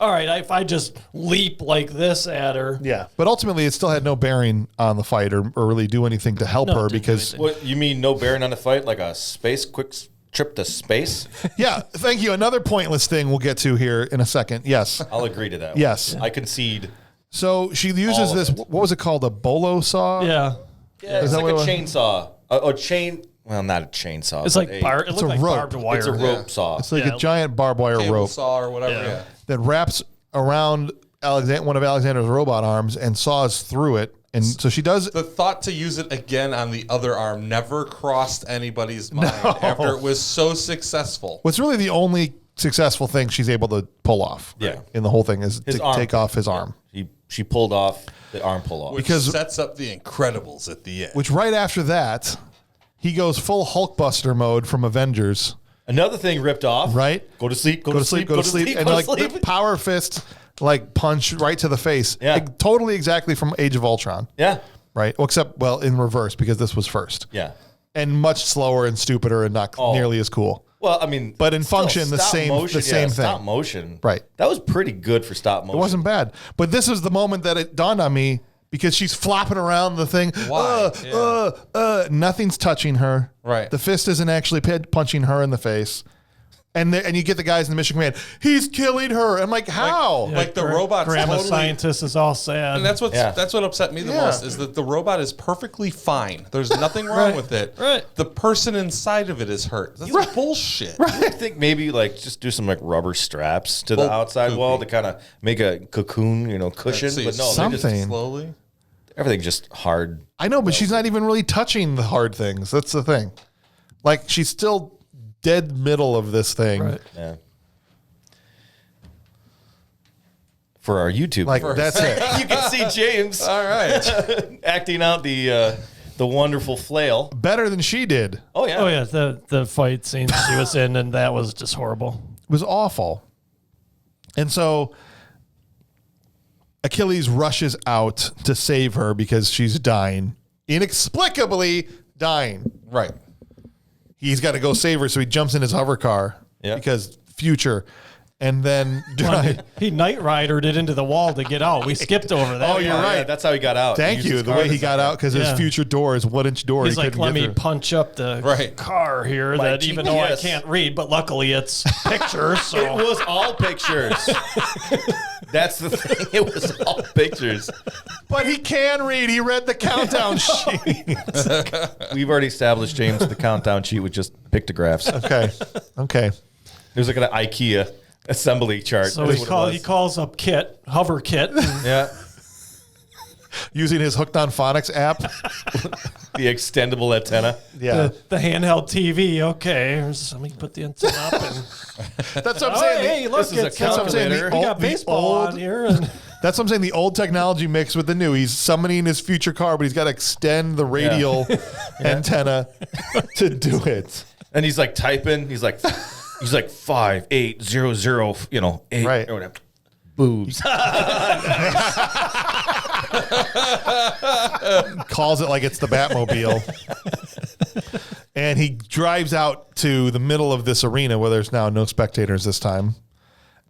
all right, if I just leap like this at her, Yeah. But ultimately, it still had no bearing on the fight or really do anything to help No, her it didn't do because, anything. What you mean? No bearing on the fight, like a quick trip to space? yeah, thank you. Another pointless thing we'll get to here in a second. Yes. I'll agree to that. Yes. I concede. So she All uses of this, it. what was it called? A bolo saw? yeah. Yeah, it's that like what a it was? chainsaw, a chain. well, not a chainsaw. It's but like it looked a like rope. barbed wire. It's a rope saw. It's like Yeah. a giant barbed wire Cable rope saw or whatever. Yeah. Yeah. that wraps around one of Alexander's robot arms and saws through it. And so she does. The thought to use it again on the other arm never crossed anybody's mind after it was so successful. What's really the only successful thing she's able to pull off. Yeah. In the whole thing is to arm. take off his arm. She pulled off the arm pull off. Which Because- sets up the Incredibles at the end. Which right after that, he goes full Hulkbuster mode from Avengers. Another thing ripped off. Right? Go to sleep. Go to sleep. And go like to sleep. the power fist, like punch right to the face. Yeah. Like, totally exactly from Age of Ultron. Yeah. Right? Well, except, in reverse because this was first. Yeah. And much slower and stupider and not nearly as cool. Well, I mean, But in still, function, the stop same- motion, the same Stop thing. motion. Right. That was pretty good for stop motion. It wasn't bad. But this is the moment that it dawned on me because she's flopping around the thing. Why? Nothing's touching her. Right. The fist isn't actually punching her in the face. And you get the guys in the mission command. He's killing her. I'm like, how? Like the robot's Grandma totally... scientist is all sad. And that's what upset me the Yeah. most is that the robot is perfectly fine. There's nothing wrong with it. Right. The person inside of it is hurt. That's bullshit. I think maybe just do some rubber straps to the Well, outside could wall be. to kind of make a cocoon, cushion. So you But no, they Something. just, Slowly. everything's just hard. I know, but she's not even really touching the hard things. That's the thing. Like, she's still dead middle of this thing. Right. Yeah. For our YouTube, Like, viewers. that's it. you can see James All right. acting out the wonderful flail. Better than she did. It Oh yeah. Oh yeah, the fight scene she was in, and that was just horrible. was awful. And so Achilles rushes out to save her because she's dying. Inexplicably dying. Right. He's got to go save her, so he jumps in his hover car Yeah. because future. And then He Knight Ridered it into the wall to get out. We skipped over that. Oh, you're Yeah, right. that's how he got out. Thank He used you. his The car way he as a- got out because Yeah. his future door is 1-inch door. He's he like, couldn't let get me through. punch up the Right. car here. My That even though I GPS. can't read, but luckily it's pictures. It So was all pictures. That's the thing. It was all pictures. But he can read. He read the countdown sheet. We've already established, James, the countdown sheet with just pictographs. Okay. It was like an IKEA assembly chart. so That's he, what it he was. calls up Hover Kit. and Yeah. Using his Hooked on Phonics app. The extendable antenna. Yeah. the handheld TV. Okay, let me put the antenna up. And, That's what I'm oh, saying. hey, look, this is a it's, That's what I'm saying. calculator. we got The baseball old- on here. And That's what I'm saying. The old technology mixed with the new. He's summoning his future car, but he's got to extend the radial antenna to do it. And he's like typing. He's like 5800, 8 Right. or whatever. Boobs. Calls it like it's the Batmobile. And he drives out to the middle of this arena where there's now no spectators this time.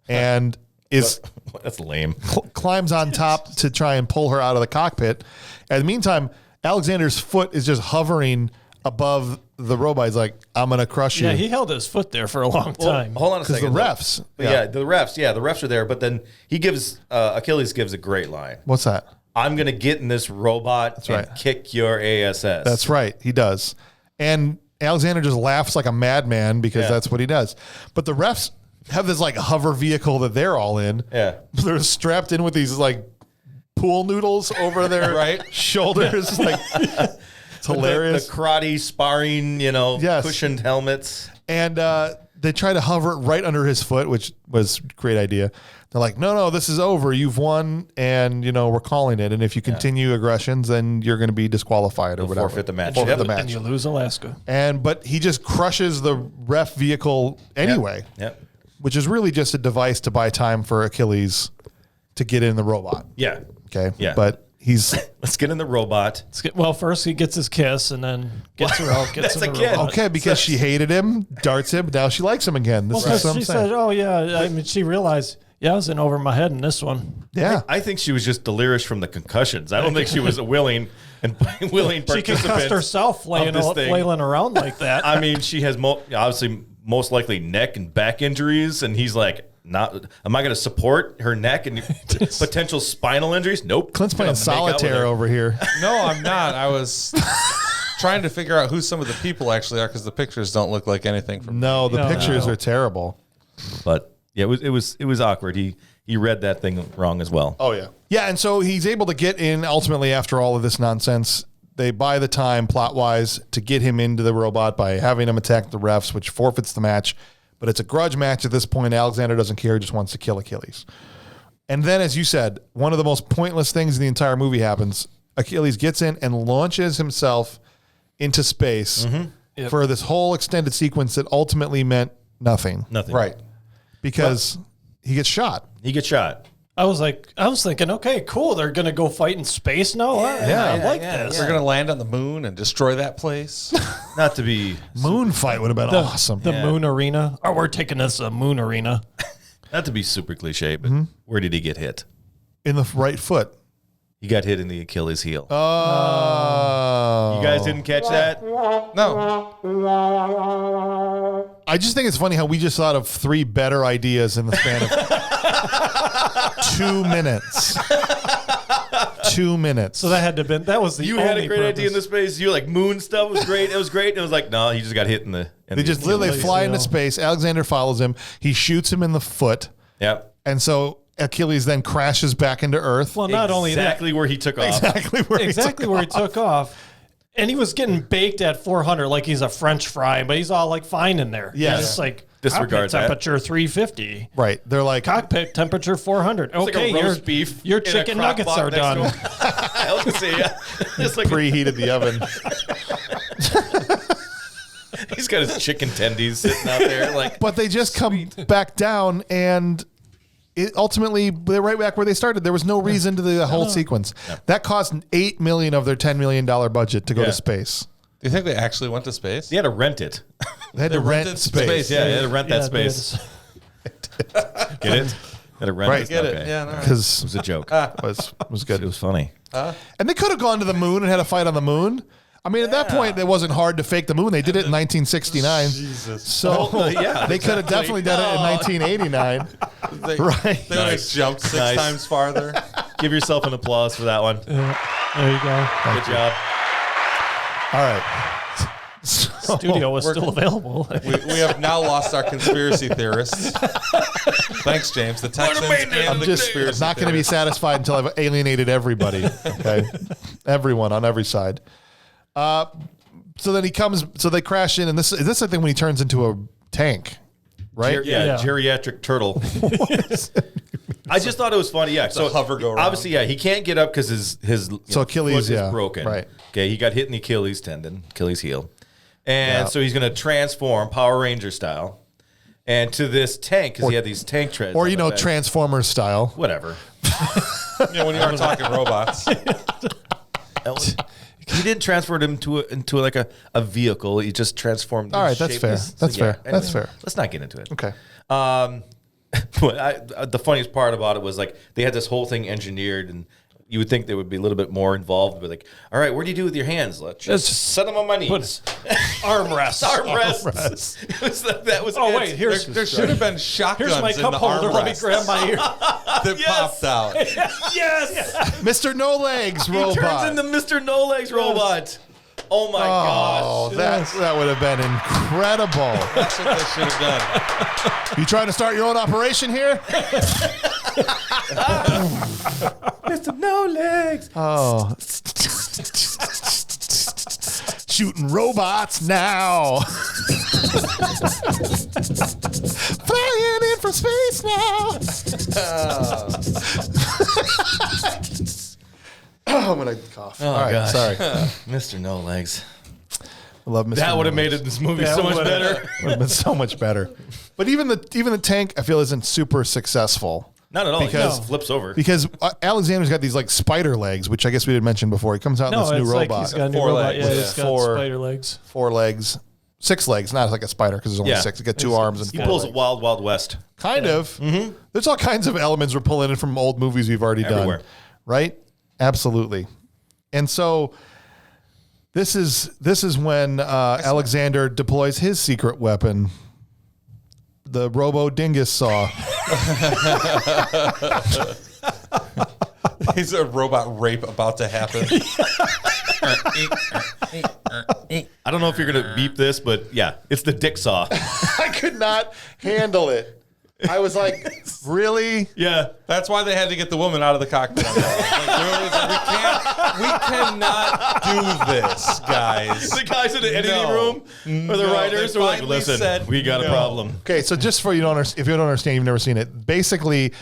And is That's lame. climbs on top to try and pull her out of the cockpit. In the meantime, Alexander's foot is just hovering above the robot. He's like, I'm going to crush you. yeah, he held his foot there for a long time. Hold on a 'Cause second. the though. refs. But yeah, the refs are there. But then he gives Achilles gives a great line. What's that? I'm gonna get in this robot and right. kick your ass. That's right. He does. And Alexander just laughs like a madman because Yeah. that's what he does. But the refs have this like hover vehicle that they're all in. Yeah. They're strapped in with these like pool noodles over their Right. shoulders. Like it's hilarious. The karate sparring, Yes. cushioned helmets. And they try to hover it right under his foot, which was a great idea. They're like, no, this is over. You've won, and we're calling it. And if you continue aggressions, then you're going to be disqualified or whatever. Forfeit the match. Forfeit Yep. the match. and you lose Alaska. But he just crushes the ref vehicle anyway, Yep. which is really just a device to buy time for Achilles to get in the robot. Yeah. Okay. Yeah. But he's Let's get in the robot. Well, first he gets his kiss, and then gets her out. Gets That's in the a kid. robot. okay because she hated him, darts him. Now she likes him again. This Well, is what 'cause I'm she saying. said, "Oh yeah," I mean, she realized, I was in over my head in this one. Yeah. I think she was just delirious from the concussions. I don't think she was a willing She participant. concussed herself this thing. flailing around like that. I mean, she has obviously most likely neck and back injuries, and he's like, "Not. Am I going to support her neck and potential spinal injuries? Nope." Clint's playing Gonna make out with solitaire her. over here. No, I'm not. I was trying to figure out who some of the people actually are because the pictures don't look like anything from. No, the pictures no. are terrible. But yeah, it was awkward. He read that thing wrong as well. Oh, yeah. Yeah, and so he's able to get in ultimately after all of this nonsense. They buy the time plot-wise to get him into the robot by having him attack the refs, which forfeits the match. But it's a grudge match at this point. Alexander doesn't care. He just wants to kill Achilles. And then, as you said, one of the most pointless things in the entire movie happens. Achilles gets in and launches himself into space for this whole extended sequence that ultimately meant nothing. Nothing. Right. Because he gets shot. He gets shot. I was thinking, okay, cool. They're gonna go fight in space now. I like this. They're going to land on the moon and destroy that place. Not to be Moon fight would have been awesome. The moon arena. Oh, we're taking this to moon arena. not to be super cliche, but where did he get hit? In the right foot. He got hit in the Achilles heel. Oh. You guys didn't catch that? No. I just think it's funny how we just thought of 3 better ideas in the span of 2 minutes. 2 minutes. So that was the You had a only great idea in purpose. the space. You were like, moon stuff was great. It was great. And it was like, no, he just got hit in the. They just literally Achilles fly into heel. space. Alexander follows him. He shoots him in the foot. Yep. And so Achilles then crashes back into Earth. Well, not only that, Exactly where he took off. Exactly where he took off. And he was getting baked at 400 like he's a French fry, but he's all like fine in there. Yes. He's just like Disregards cockpit that. temperature 350. Right. They're like, Cockpit temperature 400. It's Okay, like a roast beef. your in a chicken crock nuggets pot are next done. to him. I was gonna say, yeah. It's like preheated the oven. he's got his chicken tendies sitting out there. Like, But they just come back down, and ultimately they're right back where they started. There was no reason to the whole sequence. That cost $8 million of their $10 million budget to go Yeah. to space. Do you think they actually went to space? he had to rent it. They had to rent rented space. Yeah, he had to rent that Yeah, space. Get it? Had to rent Right. it. Get it? Okay. Yeah, no. Because It was a joke. was It good. was funny. And they could have gone to the moon and had a fight on the moon. I mean, at that point, it wasn't hard to fake the moon. They did it in 1969. Jesus. So yeah, they could have definitely done it in 1989. They, Right. They would have Nice. jumped 6 Nice. times farther. Give yourself an applause for that one. There you go. Good job. All right. So, Studio was still available. We have now lost our conspiracy theorists. Thanks, James. The Texans and I'm the just conspiracy not going to be theorists. satisfied until I've alienated everybody. Okay. Everyone on every side. So then he comes, so they crash in, and this is the thing when he turns into a tank, right? Yeah. Geriatric turtle. I just thought it was funny. Yeah, so hover go around. obviously, yeah, he can't get up because his So Achilles, foot yeah, is broken. right. Okay, he got hit in the Achilles tendon, Achilles heel, and so he's going to transform Power Ranger style, and to this tank because he had these tank treads, Or, on you the know, back. Transformers style. Whatever. Yeah, when you are talking robots. He didn't transfer him into like a vehicle. He just transformed. All right, these that's fair. shapeless- That's fair. anyway, That's fair. Let's not get into it. Okay. But the funniest part about it was like they had this whole thing engineered, and you would think they would be a little bit more involved. But like, all right, what do you do with your hands? Let's just set them on my knees. Arm rests. Arm rests. It was like, that was. Oh it. wait, here's There should have been shotguns here's my in cup the holder. Let me armrests grab my ear. that popped out. Yes. Mr. No Legs He robot. turns into Mr. No Legs robot. Oh my Oh, gosh! that would have been incredible. That's what they should have done. You trying to start your own operation here? Mr. No Legs. Oh. Shooting robots now. Flying in from space now. Oh, I'm going to cough. All right, gosh. sorry. Mr. No Legs. I love Mr. That would have No made Legs. it this movie Yeah, so it much would've. better. Would have been so much better. But even the tank, I feel, isn't super successful. Not at all. Because- He just flips over. Because Alexander's got these like spider legs, which I guess we didn't mention before. He comes out in No, this new it's like robot. he's got a new 4 robot. legs. Yeah, he's got Four- spider legs. 4 legs, 6 legs, not like a spider because there's only Yeah. 6. He's got 2 arms and He 4 pulls legs. Wild Wild West. Kind of. There's all kinds of elements we're pulling in from old movies we've already Everywhere. done. Right? Absolutely. And so this is when Alexander deploys his secret weapon, the Robo Dingus Saw. He's a robot rape about to happen. I don't know if you're gonna beep this, but yeah, it's the dick saw. I could not handle it. I was like, really? Yeah, That's why they had to get the woman out of the cockpit. Like, we cannot do this, guys. the guys in the editing No. room or the No, writers they were like, finally "Listen, said we got a no. problem." Okay, so just for you don't if you don't understand, you've never seen it. Basically,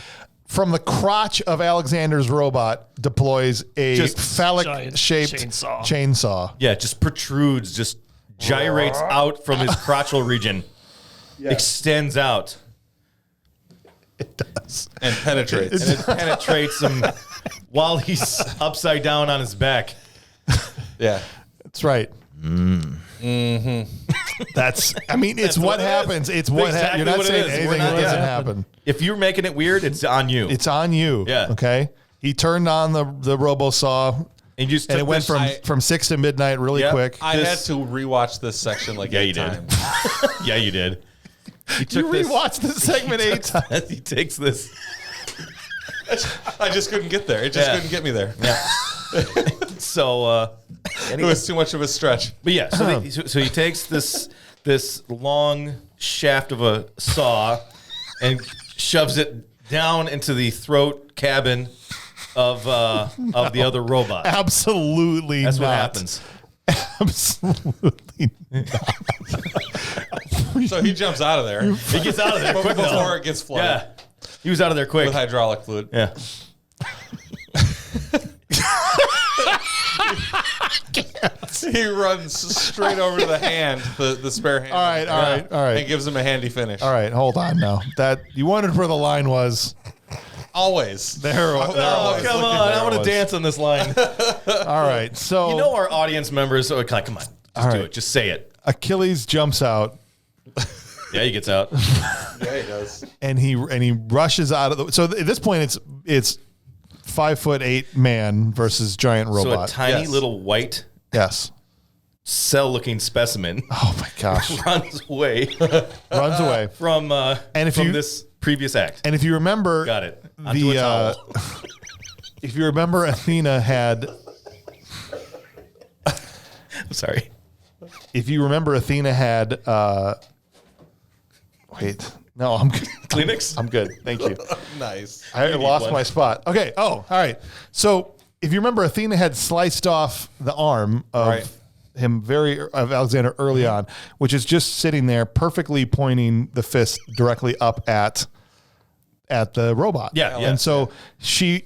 from the crotch of Alexander's robot deploys a Just phallic-shaped giant chainsaw. Yeah, just protrudes, just gyrates out from his crotchal region, extends out, And penetrates. and it penetrates him while he's upside down on his back. Yeah. That's right. That's. I mean, it's what what it is. happens. It's what Exactly You're not what it saying is. anything We're not- that doesn't yeah. happen. If you're making it weird, it's on you. It's on you. Yeah. Okay. He turned on the robo saw, and you just and took it went this- from 6 to midnight really Yep. quick. I This- had to rewatch this section like Yeah, 8 you did. times. Yeah, you did. He You took this- rewatched this segment 8 times. He takes this. I just couldn't get there. It just Yeah. couldn't get me there. So, It was too much of a stretch. but yeah, so he takes this long shaft of a saw and shoves it down into the throat cabin of the other robot. Absolutely That's not. what happens. Absolutely. So he jumps out of there He gets out of there quick before though. it gets flooded Yeah, he was out of there quick. with hydraulic fluid. Yeah. He runs straight over to the hand, the spare hand. All right. And gives him a handy finish. All right, hold on now. That you wondered where the line was. Always. There. Oh, was. come on. I want to dance on this line. All right. So You know our audience members are like, come on, just do right. it. Just say it. Achilles jumps out Yeah, he gets out. Yeah, he does. and he rushes out of the. So at this point, it's 5'8" man versus giant So a robot. tiny Yes. little white Yes. cell-looking specimen Oh my gosh. runs away Runs away. from And if from you- this previous act. And if you remember, Got it. Onto a towel. if you remember, Athena had. I'm sorry. If you remember, Athena had. Wait. No, I'm good. Kleenex? I'm good. Thank you. Nice. I lost one. my spot. Okay. Oh, all right. So if you remember, Athena had sliced off the arm of Right. of Alexander early on, which is just sitting there, perfectly pointing the fist directly up at the robot. Yeah, yeah, And so he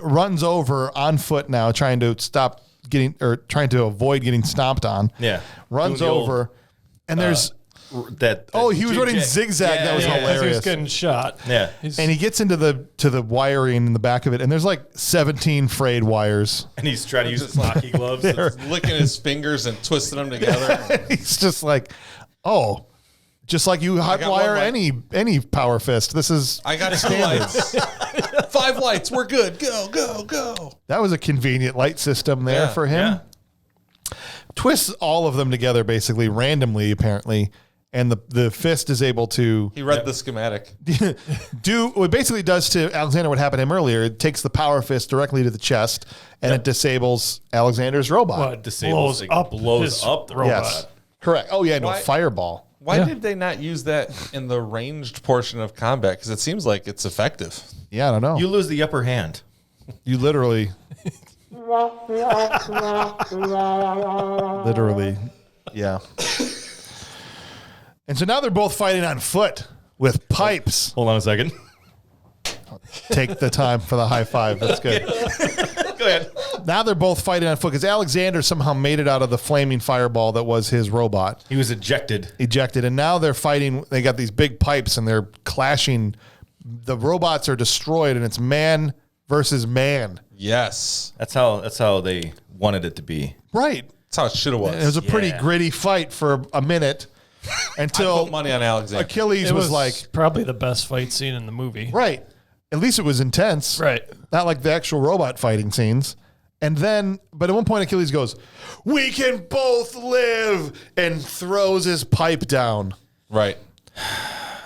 runs over on foot now, trying to avoid getting stomped on. Yeah. Runs Doing the old, over, and there's. That Oh, he was running zigzag. That was Because he hilarious. was getting shot. Yeah. And he gets into the wiring in the back of it, and there's like 17 frayed wires. And he's trying to use his hockey gloves. Licking his fingers and twisting them together. He's just like, oh, just like you hot got wire one light. any power fist. This is I got 2 lights. 5 lights. We're good. Go, go, go. that was a convenient light system there Yeah, for him. Yeah. Twists all of them together basically randomly, apparently, and the fist is able to He read the schematic. do what it basically does to Alexander what happened to him earlier. It takes the power fist directly to the chest, and it disables Alexander's robot. But Disables, blows his up the robot. Yes, correct. Oh yeah, no, Why- fireball. Why did they not use that in the ranged portion of combat? Because it seems like it's effective. Yeah, I don't know. You lose the upper hand. You literally, yeah. And so now they're both fighting on foot with pipes. Hold on a second. Take the time for the high five. That's good. Go ahead. Now they're both fighting on foot because Alexander somehow made it out of the flaming fireball that was his robot. He was ejected. Ejected. And now they're fighting. They got these big pipes and they're clashing. The robots are destroyed and it's man versus man. Yes. That's how they wanted it to be. Right. That's how it should have was. And it was a pretty Yeah. gritty fight for a minute I until put money on Alexander. Achilles It was was like, probably the best fight scene in the movie. right. At least it was intense. Right. Not like the actual robot fighting scenes. And then, but at one point, Achilles goes, "We can both live," and throws his pipe down. Right.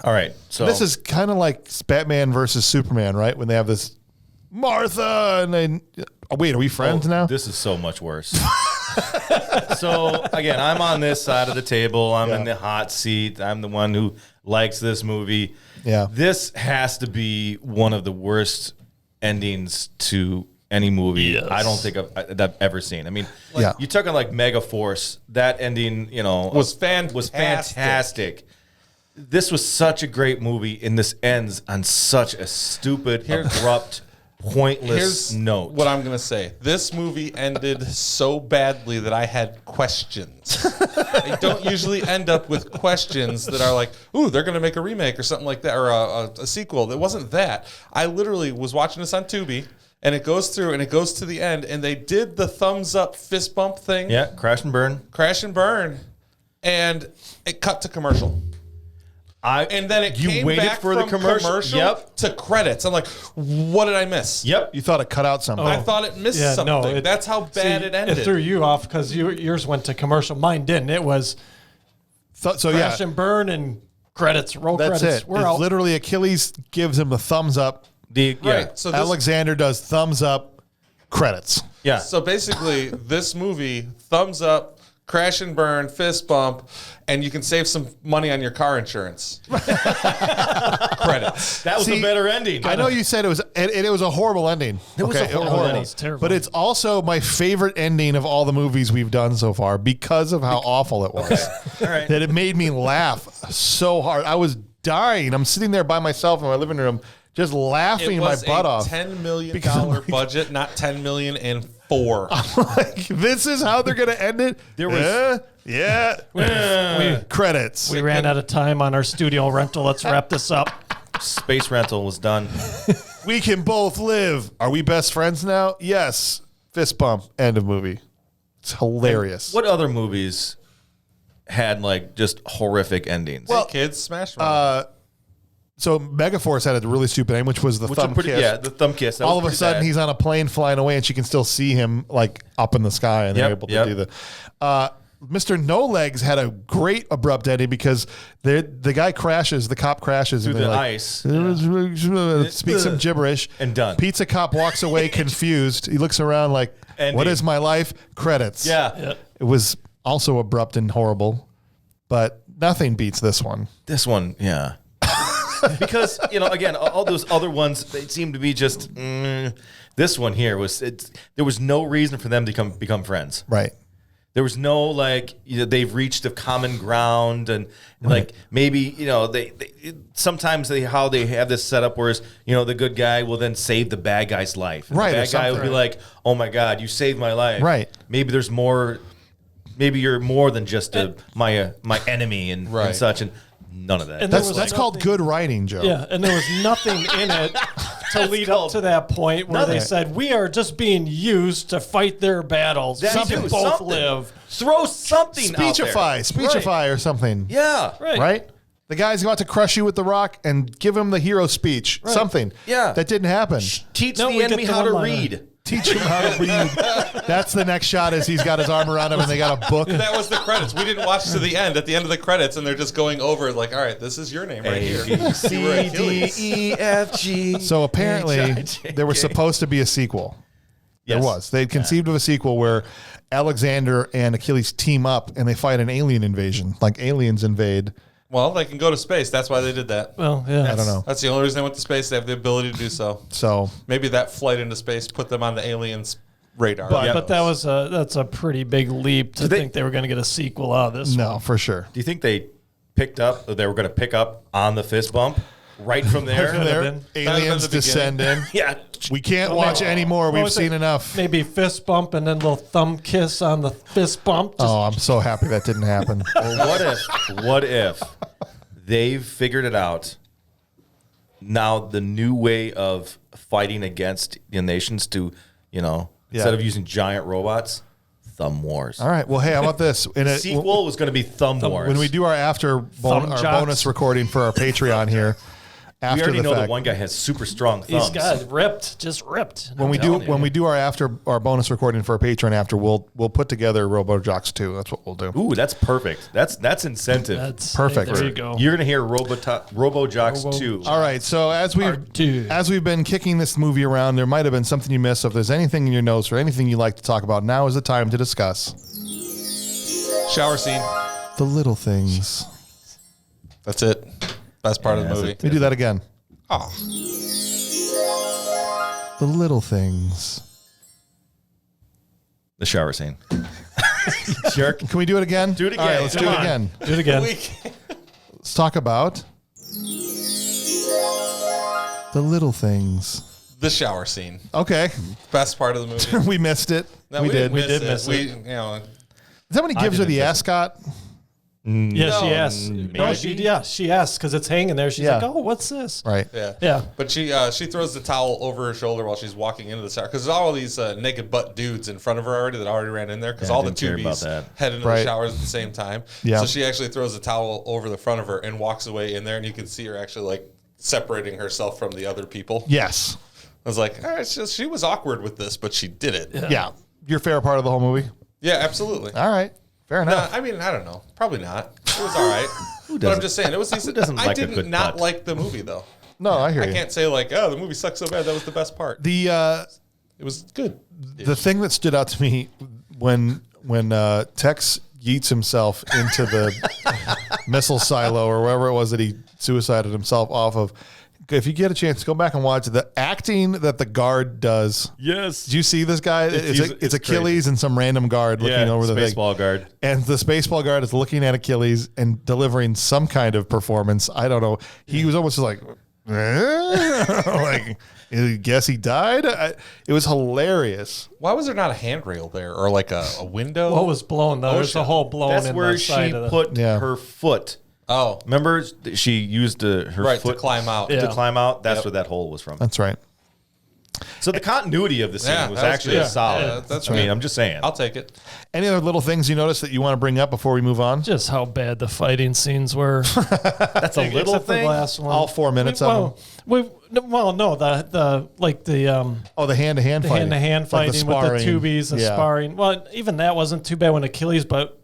All right. So This is kind of like Batman versus Superman, right? When they have this Martha, and then wait, are we friends now? This is so much worse. So again, I'm on this side of the table. I'm in the hot seat. I'm the one who likes this movie. Yeah. This has to be one of the worst endings to any movie Yes. I don't think I've ever seen. I mean, Yeah. you're talking like Mega Force. That ending, Was fantastic. This was such a great movie, and this ends on such a stupid, abrupt, pointless note. What I'm going to say. This movie ended so badly that I had questions. I don't usually end up with questions that are like, ooh, they're going to make a remake or something like that, or a sequel. It wasn't that. I literally was watching this on Tubi, and it goes through, and it goes to the end, and they did the thumbs up fist bump thing. Yeah, crash and burn. Crash and burn. And it cut to commercial. And then it came waited back for the from commercial? Yep. to credits. I'm like, what did I miss? Yep. You thought it cut out something. I thought it missed Yeah, something. no, That's how bad it ended. It threw you off because yours went to commercial. Mine didn't. It was So crash and burn and credits, roll that's credits. it. We're It's out. literally Achilles gives him the thumbs up. Right. So this, Alexander does thumbs up, credits. Yeah. so basically, this movie, thumbs up, crash and burn, fist bump, and you can save some money on your car insurance. Credits. That was See, a better ending. I know you said it was, and it was a horrible ending. It was a horrible ending. It's terrible. But it's also my favorite ending of all the movies we've done so far because of how awful it was. All right. That it made me laugh so hard. I was dying. I'm sitting there by myself in my living room, just laughing It my was butt a off. $10 million Because I'm like- budget, not $10 million and 4. Like, this is how they're gonna end it. There was- Credits. we ran out of time on our studio rental. Let's wrap this up. Space Rental was done. We can both live. Are we best friends now? Yes. Fist bump. End of movie. It's hilarious. What other movies had like just horrific endings? Well, kids, smash them. So Megaforce had a really stupid ending, which was the Which thumb are pretty, kiss. yeah, the thumb kiss. That All was of a pretty sudden, bad. he's on a plane flying away, and she can still see him like up in the sky, and they're Yep, able to yep. do the. Mr. No Legs had a great abrupt ending because the guy crashes, the cop crashes Through and they're the like, ice. speaks some gibberish, And done. Pizza cop walks away confused. He looks around like, Ending. "What is my life?" Credits. Yeah. It was also abrupt and horrible, but nothing beats this one. This one, yeah. Because, again, all those other ones, they seem to be just, this one here there was no reason for them to become friends. Right. There was no they've reached a common ground and like maybe they sometimes how they have this setup where the good guy will then save the bad guy's life. And Right, the or bad guy will be something. like, "Oh my God, you saved my life." Right. Maybe there's more. Maybe you're more than just my enemy and Right. such and none of that. And there That's was called nothing- good writing, Joe. Yeah, and there was nothing in it to lead up to that point where they Nothing. said we are just being used to fight their battles. That We can too, both something. live. Throw something out there. Speechify or something. Yeah. Right? The guy's about to crush you with the rock and give him the hero speech. Something. Yeah. That didn't happen. Teach No, the we get enemy the how to one-liner. read. Teach him how to read. That's the next shot as he's got his arm around him and they got a book. That was the credits. We didn't watch to the end. At the end of the credits, and they're just going over like, all right, this is your name right here. A, B, C, You were D, Achilles. E, F, G. So apparently H-I-J-K. there was supposed to be a sequel. Yes. There was. They'd conceived of a sequel where Alexander and Achilles team up and they fight an alien invasion. Like aliens invade. Well, they can go to space. That's why they did that. Well, yeah. I don't know. That's the only reason they went to space. They have the ability to do so. So Maybe that flight into space put them on the aliens' radar. But that's a pretty big leap to they- think they were going to get a sequel out of this. no, for sure. Do you think they they were going to pick up on the fist bump right from there? There, been. aliens That was the descend in. Yeah. We can't watch anymore. What We've was seen it? enough. Maybe fist bump and then a little thumb kiss on the fist bump. Just Oh, I'm so happy that didn't happen. Well, what if they've figured it out? Now the new way of fighting against the nations to, instead of using giant robots, thumb wars. All right. Well, hey, how about this? In a, Sequel was going to be thumb wars. when we do our Thumb jocks. bonus recording for our Patreon here, after We already the know fact. that one guy has super strong thumbs. He's got ripped, just ripped. When we do our bonus recording for our Patreon after, we'll put together RoboJocks 2. That's what we'll do. Ooh, that's perfect. That's incentive. That's Perfect. There you go. You're gonna hear RoboJocks 2. All right, so as we've been kicking this movie around, there might have been something you missed. So if there's anything in your notes or anything you'd like to talk about, now is the time to discuss. Shower scene. The little things. That's it. Best part of the that's movie. it. Let me do that again. Oh. The little things. The shower scene. Jerk. Can we do it again? Do it All right, again. let's Come do it on. again. Do it again. Let's talk about the little things. The shower scene. Okay. Best part of the movie. We missed it. No, we did. We did miss miss it. it. You know, Is that when he gives her the ascot? Yeah, she No, asked. No, maybe. she asked because it's hanging there. She's Yeah. like, "Oh, what's this?" Right. yeah. Yeah. But she throws the towel over her shoulder while she's walking into the shower because there's all these naked butt dudes in front of her already that already ran in there because Yeah, I all the didn't care about tubies that. head into Right. the showers at the same time. Yeah. So she actually throws the towel over the front of her and walks away in there, and you can see her actually like separating herself from the other people. Yes. I was like, it's just she was awkward with this, but she did it. Yeah. Your favorite part of the whole movie? Yeah, absolutely. All right. Fair No, enough. I mean, I don't know. Probably not. It was all right. But I'm just saying, it was decent. doesn't I like a did good not butt? like the movie, though. No, I hear I you. can't say, like, oh, the movie sucks so bad. That was the best part. The It was good. the thing that stood out to me when Tex yeets himself into the missile silo or wherever it was that he suicided himself off of. If you get a chance, go back and watch the acting that the guard does. Yes. Did you see this guy? It's it's Achilles and some random guard looking over the thing. baseball guard. And the baseball guard is looking at Achilles and delivering some kind of performance. I don't know. He was almost like, like, I guess he died. It was hilarious. Why was there not a handrail there or like a window? What was blown though? There's a hole blown That's in where the side she of the. put Yeah. her foot. Oh, Remember, she used her right, foot to climb out. Yeah. to climb out. That's Yep. where that hole was from. That's right. So the continuity of the scene Yeah, was that was actually good. solid. Yeah, that's I mean, right. I'm just saying. I'll take it. Any other little things you noticed that you want to bring up before we move on? Just how bad the fighting scenes were. That's a little Except for the thing. last one. All 4 minutes of them. No, the Oh, the hand-to-hand fighting. hand-to-hand Like fighting with the tubies and Yeah. sparring. Well, even that wasn't too bad when Achilles, but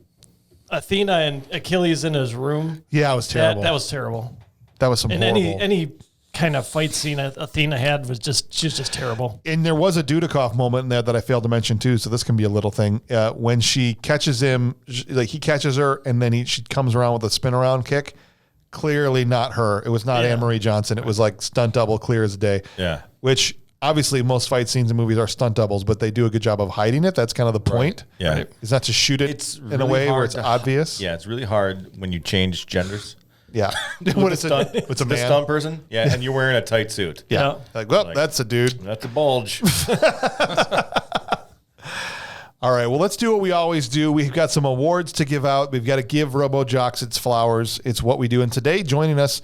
Athena and Achilles in his room. Yeah, it was terrible. That was terrible. That was some And horrible. any kind of fight scene Athena had was she was just terrible. And there was a Dudikoff moment in there that I failed to mention too, so this can be a little thing. When she catches him, like he catches her, and then she comes around with a spin around kick. Clearly not her. It was not Yeah. Anne Marie Johnson. It was like stunt double, clear as day. Yeah. Which obviously most fight scenes in movies are stunt doubles, but they do a good job of hiding it. That's kind of the point. Yeah. Right. Is not to shoot it It's in a really way where hard it's to- obvious. Yeah, it's really hard when you change genders. Yeah. What is Stunt, it? It's a the man. stunt person. Yeah, and you're wearing a tight suit. Yeah. Yeah. Like, well, Like- that's a dude. That's a bulge. All right, well, let's do what we always do. We've got some awards to give out. We've got to give RoboJocks its flowers. It's what we do. And today, joining us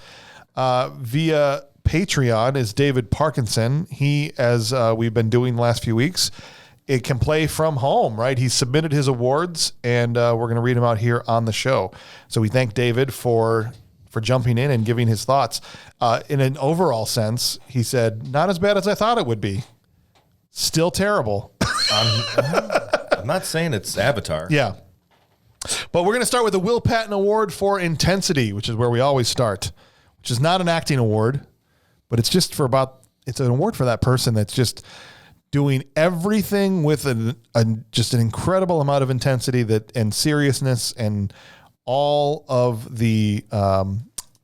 via Patreon is David Parkinson. He, as we've been doing the last few weeks, it can play from home, right? He submitted his awards, and we're going to read them out here on the show. So we thank David for jumping in and giving his thoughts. In an overall sense, he said, not as bad as I thought it would be. Still terrible. I'm not saying it's Avatar. Yeah. But we're going to start with the Will Patton Award for Intensity, which is where we always start, which is not an acting award, but it's just it's an award for that person that's just doing everything with just an incredible amount of intensity and seriousness and all of the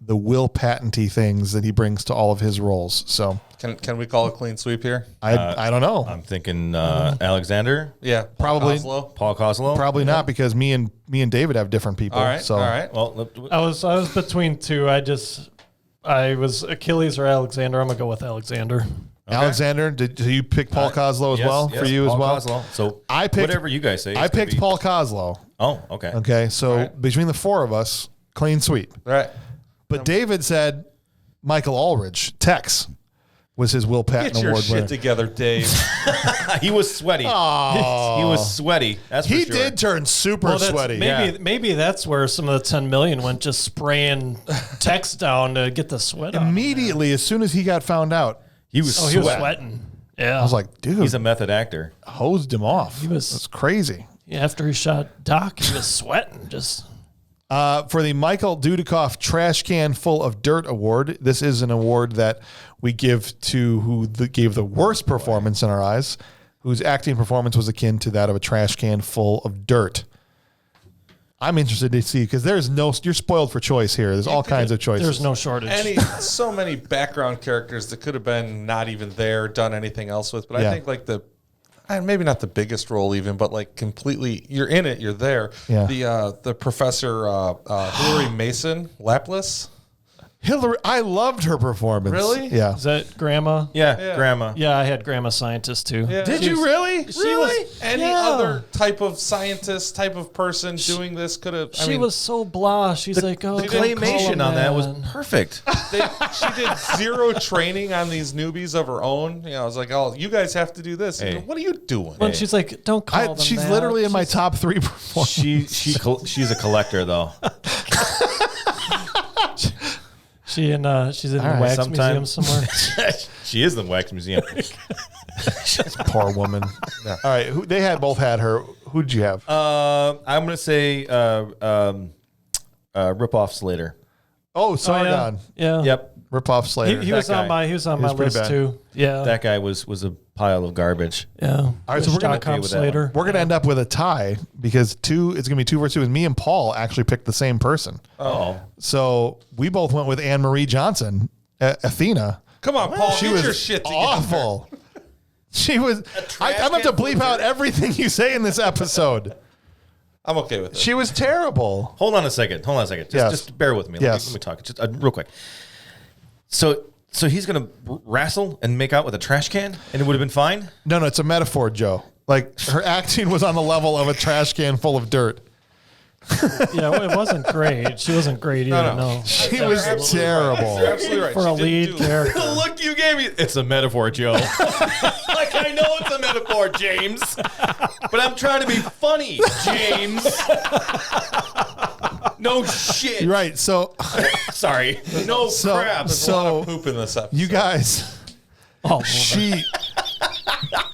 Will Patton-y things that he brings to all of his roles. So Can we call a clean sweep here? I don't know. I'm thinking Alexander, Yeah, Probably. Oslo. Paul Coslow. Probably not, because me and David have different people. All right, So all right. Well, I was between two. I was Achilles or Alexander. I'm gonna go with Alexander. Alexander, did you pick Paul Coslow as yes, well yes, for you Paul as well? Coslow. So I picked- whatever you guys say. I it's gonna picked be- Paul Coslow. Oh, okay. Okay, so between the four of us, clean sweep. Right. But David said Michael Ulrich, Tex, was his Will Patton Get your Award shit winner. together, Dave. He was sweaty. Oh. He was sweaty. That's for He sure. did turn super sweaty. Maybe that's where some of the 10 million went, just spraying text down to get the sweat out. Immediately, as soon as he got found out, He was. He was sweating. Yeah. I was like, dude, He's a method actor. hosed him off. was- That's crazy. After he shot Doc, he was sweating. Just For the Michael Dudikoff Trash Can Full of Dirt Award, this is an award that we give to who gave the worst performance in our eyes, whose acting performance was akin to that of a trash can full of dirt. I'm interested to see, because you're spoiled for choice here. There's all kinds of choices. there's no shortage. So many background characters that could have been not even there, done anything else with. But Yeah. I think like maybe not the biggest role even, but like completely, you're in it, you're there. Yeah. The professor Hillary Mason, Laplace. Hillary, I loved her performance. Really? Yeah. Is that Grandma? Yeah, grandma. Yeah, I had Grandma Scientist too. Yeah. Did you really? She was Any other type of scientist, type of person doing this could have. She was so blah. She's like, oh, The don't call claymation him on that was man. perfect. She did zero training on these newbies of her own. You know, I was like, oh, you guys have to do this. Hey. What are you doing? When she's like, don't call them She's that. literally in my She's- top 3 performances. She's a collector though. she's in the right, wax sometime- museum somewhere. She is in the wax museum. Poor woman. All right. They both had her. Who did you have? I'm gonna say rip off Slater. Oh, Oh, Sargon. yeah. Yep, Rip off Slater. He was That on guy. my was list pretty bad. too. Yeah. that guy was a pile of garbage. yeah. All right, so we're gonna- .com with that Slater. We're going to end up with a tie because it's going to be 2 versus 2. And me and Paul actually picked the same person. Oh, So we both went with Anne Marie Johnson, Athena. Come on, Paul, She get was your shit together. awful. She was. I'm trash going to have to can full bleep of out dirt. everything you say in this episode. I'm okay with it. She was terrible. hold on a second. Just, Yes. just bear with me. Yes. Let me talk just real quick. So he's gonna wrestle and make out with a trash can, and it would have been fine. No, it's a metaphor, Joe. Like her acting was on the level of a trash can full of dirt. Yeah, it wasn't great. She wasn't great either. No. She was terrible. You're absolutely right. For a She didn't lead do it. character. The look you gave me. It's a metaphor, Joe. Like, I know it's a metaphor, James. But I'm trying to be funny, James. No shit. You're right. So, Sorry. No crap. There's a lot so of poop in this episode. you guys, Oh, she.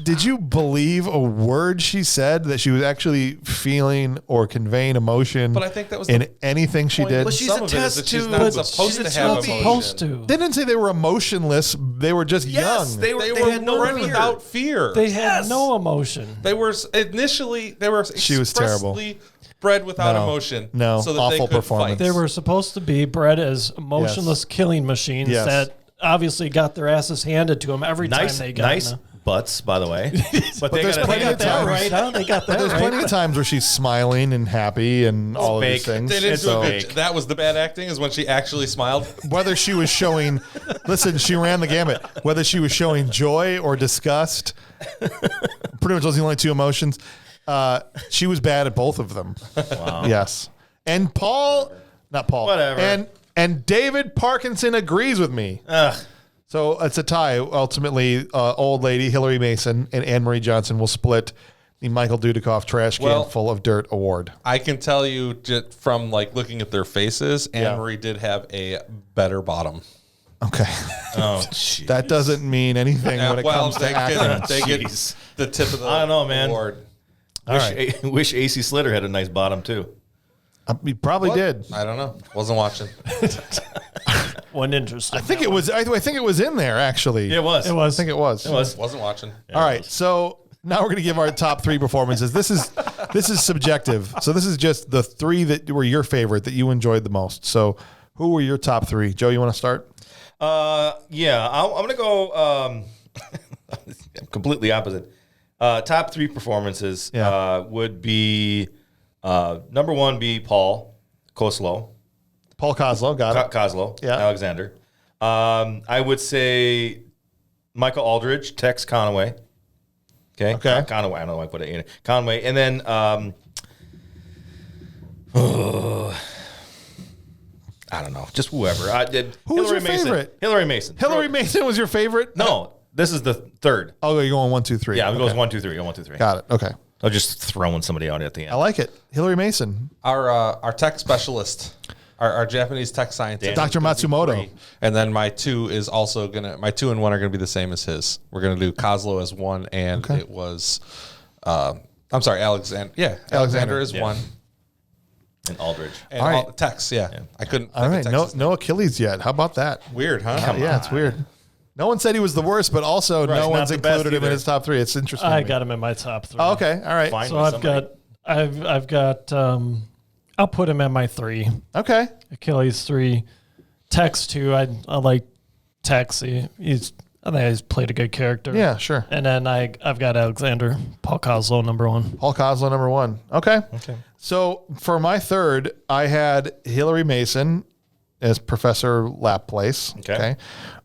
Did you believe a word she said that she was actually feeling or conveying emotion? But I think that was in the anything she point. did. But she's Some a of it is that test she's tube. not But supposed she's to have not emotion. supposed to. They didn't say they were emotionless. They were just Yes, young. they were. They They were had no born fear. without fear. They had no emotion. They were initially She was terrible. expressly bred without No. emotion. No. so that Awful they could performance. fight. They were supposed to be bred as emotionless killing machines Yes. that obviously got their asses handed to them every Nice, time they got nice in butts, by the way. But they there's got plenty of that times. right, huh? They got that There's right. plenty of times where she's smiling and happy and all of these fake. things. They didn't do So, a good. That was the bad acting. Is when she actually smiled. whether she was showing, listen, she ran the gamut. Whether she was showing joy or disgust, pretty much those are the only 2 emotions. She was bad at both of them. Wow. Yes. And not Paul. Whatever. And David Parkinson agrees with me. Ugh. So it's a tie. Ultimately, old lady Hillary Mason and Anne Marie Johnson will split the Michael Dudikoff Trash Can Well- Full of Dirt Award. I can tell you just from like looking at their faces, Anne Marie did have a better bottom. Okay. Oh, jeez. That doesn't mean anything when it comes to they acting. get Jeez. the tip of the I don't know, man. award. Wish AC Slater had a nice bottom too. He probably did. I don't know. Wasn't watching. One interesting. I think it was. I think it was in there actually. Yeah, it was. It was. I think it was. It was. Wasn't watching. All right. So now we're going to give our top 3 performances. This is subjective. So this is just the 3 that were your favorite that you enjoyed the most. So who were your top 3? Joe, you want to start? Yeah, I'm going to go completely opposite. Top 3 performances would be number 1 be Paul Koslow. Paul Koslow, got it. Koslow, Yeah. Alexander. I would say Michael Aldridge, Tex Conway. Okay. Conway. I don't know why I put it in. Conway. And then I don't know, just whoever. I did. Who was Hillary your Mason. favorite? Hillary Mason. Hillary Mason was your favorite? No, this is the third. Oh, you're going 1, 2, 3. Yeah, it Okay. goes 1, 2, 3. 1, 2, 3. Got it. Okay. I'm just throwing somebody out at the I end. like it. Hillary Mason. Our tech specialist, our Japanese tech scientist, Dr. Matsumoto. and then my 2 is also my 2 and 1 are gonna be the same as his. We're gonna do Kozlo as 1, and it was, I'm sorry, Alexander. Yeah, Alexander is 1. And Aldridge. And All right. all Tex, yeah. I couldn't. All right. No Achilles yet. How about that? Weird, huh? Yeah, it's weird. No one said he was the worst, but also no not one's the best included him in either. his top 3. It's interesting. I to me. got him in my top 3. Oh, okay. All right. Fine. So I've got, I'll put him at my 3. Okay. Achilles 3. Tex 2. I like Tex. I think he's played a good character. Yeah, sure. And then I've got Alexander, Paul Kozlo, number 1. Paul Kozlo, number 1. Okay. So for my third, I had Hillary Mason as Professor Laplace. Okay.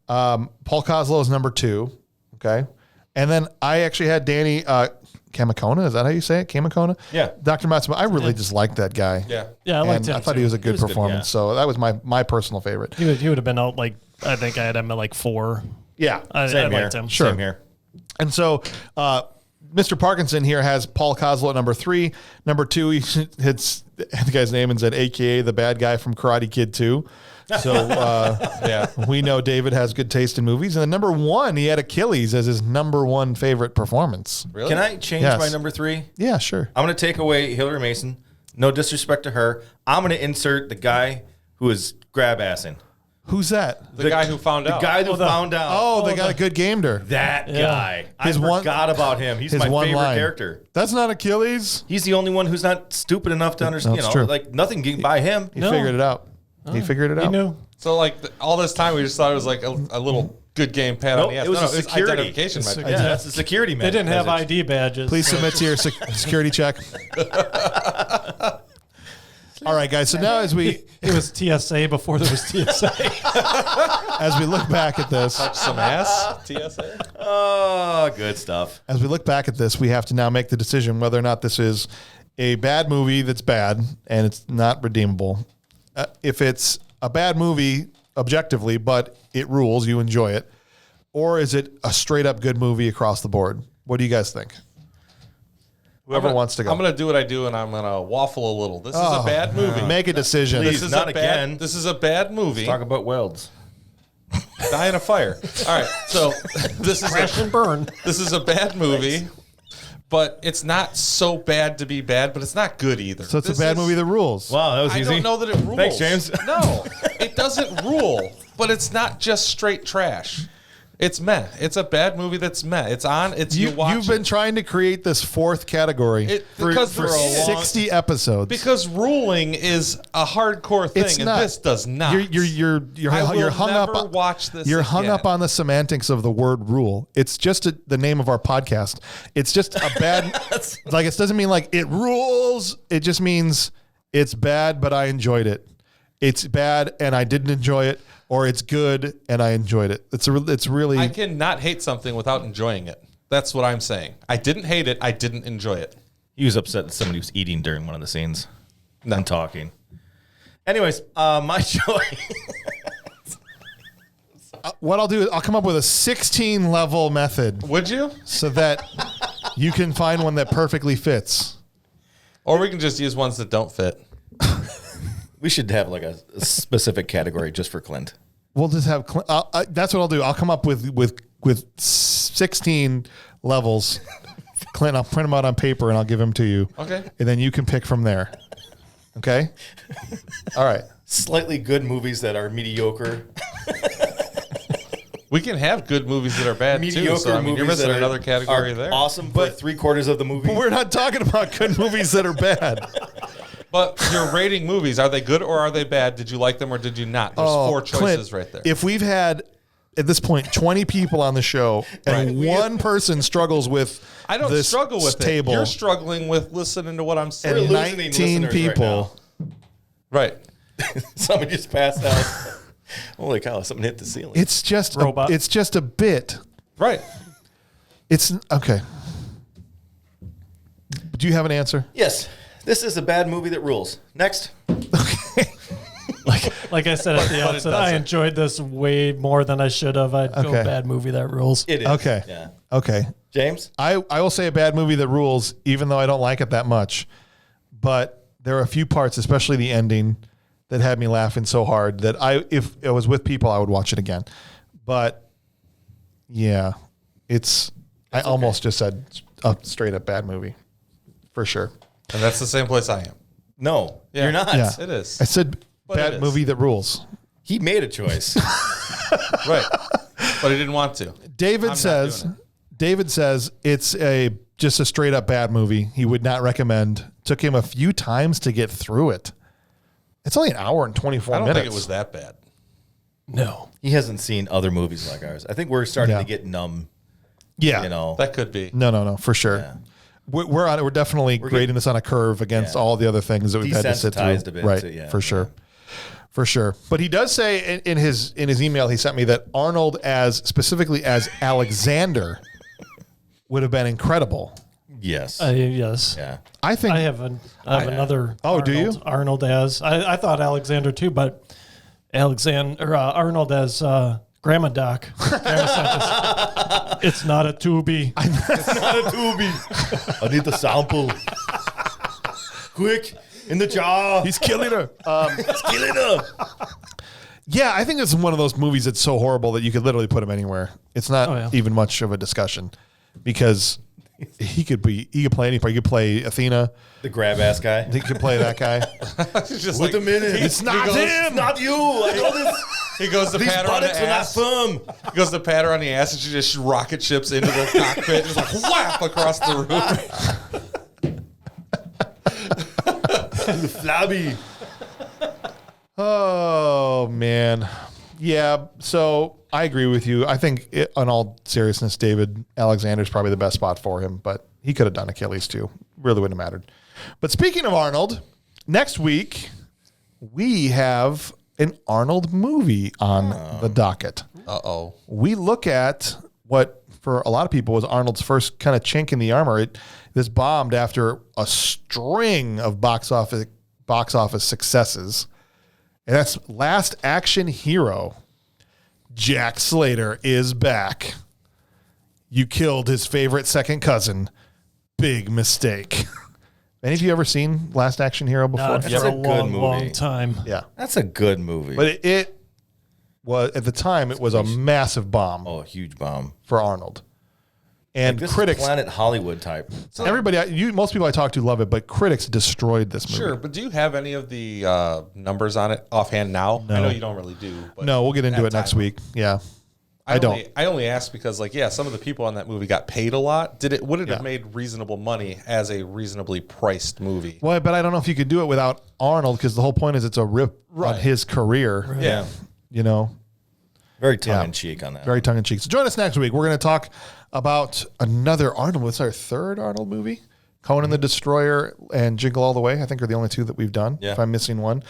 Paul Kozlo is number 2. Okay. And then I actually had Danny Kamakona. Is that how you say it? Kamakona? Yeah. Dr. Matsumoto. I really just liked that guy. Yeah. Yeah, I liked And him. I thought too. he was a good was good, performance. yeah. So that was my personal favorite. He would have been out like, I think I had him at like 4. Yeah. I Same here. liked him. Sure. Same here. And so Mr. Parkinson here has Paul Kozlo at number 3. Number 2, he hits the guy's name and said, AKA the bad guy from Karate Kid 2. So Yeah. we know David has good taste in movies. And then number 1, he had Achilles as his number 1 favorite performance. Really? Can I change Yes. my number 3? Yeah, sure. I'm going to take away Hillary Mason. No disrespect to her. I'm going to insert the guy who is grab-assing. Who's that? The guy who found The out. guy who found out. Oh, the guy that good gamed her. That guy. His I one- forgot about him. He's His my one favorite line. character. That's not Achilles. He's the only one who's not stupid enough to understand. That's You true. know, like nothing getting by him. He figured it out. He figured it out. He knew. So like all this time we just thought it was like a little good game pat Nope, on the ass. it was a it's security. identification. It's method. Yeah, that's a security man. They didn't have message. ID badges. Please submit to your security check. All right, guys. So now as we It was TSA before there was TSA. look back at this, Some ass. TSA. Oh, good stuff. as we look back at this, we have to now make the decision whether or not this is a bad movie that's bad and it's not redeemable. If it's a bad movie objectively, but it rules, you enjoy it, or is it a straight up good movie across the board? What do you guys think? Whoever wants to go. I'm gonna do what I do, and I'm gonna waffle a little. This is a bad movie. Make a decision. Please. This is not a bad. again. This is a bad movie. Talk about welds. Die in a fire. All right. So this is Crash and burn. this is a bad movie, but it's not so bad to be bad, but it's not good either. So it's This a bad is- movie that rules. Wow, that was I easy. don't know that it rules. Thanks, James. No, it doesn't rule, but it's not just straight trash. It's meh. It's a bad movie that's meh. It's on. It's you watch You've been it. trying to create this fourth category Because for there is. 60 episodes. Because ruling is a hardcore thing, It's and not. this does not. You're I will hung never up. watch this. You're hung again. up on the semantics of the word rule. It's just the name of our podcast. It's just a bad. Like it doesn't mean like it rules. It just means it's bad, but I enjoyed it. It's bad and I didn't enjoy it, or it's good and I enjoyed it. It's really. I cannot hate something without enjoying it. That's what I'm saying. I didn't hate it. I didn't enjoy it. He was upset that somebody was eating during one of the scenes. Not talking. Anyways, my choice. What I'll do is I'll come up with a 16 level method Would you? so that you can find one that perfectly fits. Or we can just use ones that don't fit. We should have like a specific category just for Clint. We'll just have. That's what I'll do. I'll come up with 16 levels. Clint, I'll print them out on paper and I'll give them to you. Okay. And then you can pick from there. Okay. All right. Slightly good movies that are mediocre. We can have good movies that are bad Mediocre too. So I mean, movies you're missing that another category are there. awesome, but 3/4 of the movie. But we're not talking about good movies that are bad. But you're rating movies. Are they good or are they bad? Did you like them or did you not? There's four choices Clint, right there. If we've had at this point 20 people on the show and one person struggles with I don't this struggle with table it. You're struggling with listening to what I'm and saying. We're losing 19 listeners people. Right. Somebody just passed out. Holy cow! Something hit the ceiling. It's just Robot. it's just a bit. Right. It's okay. Do you have an answer? Yes, this is a bad movie that rules. Next. Like I said at the But it outset, I doesn't. enjoyed this way more than I should have. I'd go Okay. bad movie that rules. It is. Okay. Yeah. Okay. James? I will say a bad movie that rules, even though I don't like it that much. But there are a few parts, especially the ending, that had me laughing so hard that if it was with people, I would watch it again. But yeah, I almost just said a straight up bad movie for sure. And that's the same place I am. No, Yeah. you're not. Yeah. It is. I said But it bad is. movie that rules. He made a choice. Right. But he didn't want to. David not says doing it's just a straight up bad movie. He would not recommend. Took him a few times to get through it. It's only an hour and 24 I don't minutes. think it was that bad. No. He hasn't seen other movies like ours. I think we're starting Yeah. to get numb. Yeah. You know. That could be. No, for sure. Yeah. We're on it. We're definitely grading this on a curve against all the other things that we've had to sit through. Desensitized a bit, right? so yeah. For sure. For sure. But he does say in his email he sent me that Arnold specifically as Alexander would have been incredible. Yes. Yes. yeah. I think I have another. Oh, do you? Arnold as I thought Alexander too, but Arnold as Grandma Doc. Grandma Sanchez. It's not a tubie. Not a doobie. I need the sample. Quick, in the jar. he's killing her. He's killing her. Yeah, I think it's one of those movies that's so horrible that you could literally put him anywhere. It's not even much of a discussion because he could play any part. He could play Athena. The grab ass guy. He could play that guy. It's just Wait a minute. It's not He goes, him. It's not you. I know this. He goes to These pat her on the buttocks are not ass. firm. He goes to pat her on the ass, and she just rocket ships into the cockpit, just like whap across the room. Flabby. Oh man, yeah. So I agree with you. I think, on all seriousness, David Alexander's probably the best spot for him, but he could have done Achilles too. Really wouldn't have mattered. But speaking of Arnold, next week we have an Arnold movie on the docket. Uh-oh. We look at what for a lot of people was Arnold's first kind of chink in the armor. This bombed after a string of box office successes. And that's Last Action Hero. Jack Slater is back. You killed his favorite second cousin. Big mistake. Any of you ever seen Last Action Hero before? Not That's for a a good long, movie. long time. Yeah. That's a good movie. But it was, at the time, it was a massive bomb a huge bomb. for Arnold. And This critics, is Planet Hollywood type. most people I talk to love it, but critics destroyed this movie. Sure, but do you have any of the numbers on it offhand now? No. I know you don't really do. But No, we'll get into at it next time. week. Yeah. I don't. I only asked because, some of the people on that movie got paid a lot. Would it Yeah. have made reasonable money as a reasonably priced movie? Well, but I don't know if you could do it without Arnold because the whole point is it's a rip on Right. his career. Yeah. You know, Very tongue in cheek on that. very tongue in cheek. So join us next week. We're going to talk about another Arnold. What's our third Arnold movie? Conan the Destroyer and Jingle All the Way, I think, are the only two that we've done. Yeah. If I'm missing one,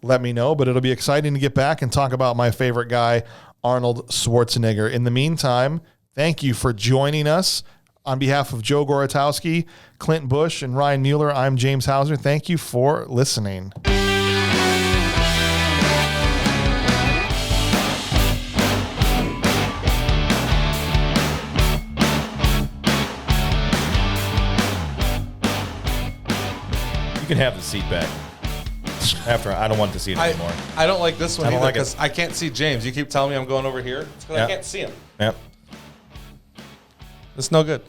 let me know. But it'll be exciting to get back and talk about my favorite guy, Arnold Schwarzenegger. In the meantime, thank you for joining us. On behalf of Joe Gorotowski, Clint Bush, and Ryan Mueller, I'm James Hauser. Thank you for listening. You can have the seat back. After I don't want to see it anymore. I don't like this one I don't either like it. because I can't see James. You keep telling me I'm going over here. It's because Yeah. I can't see him. Yep. It's no good.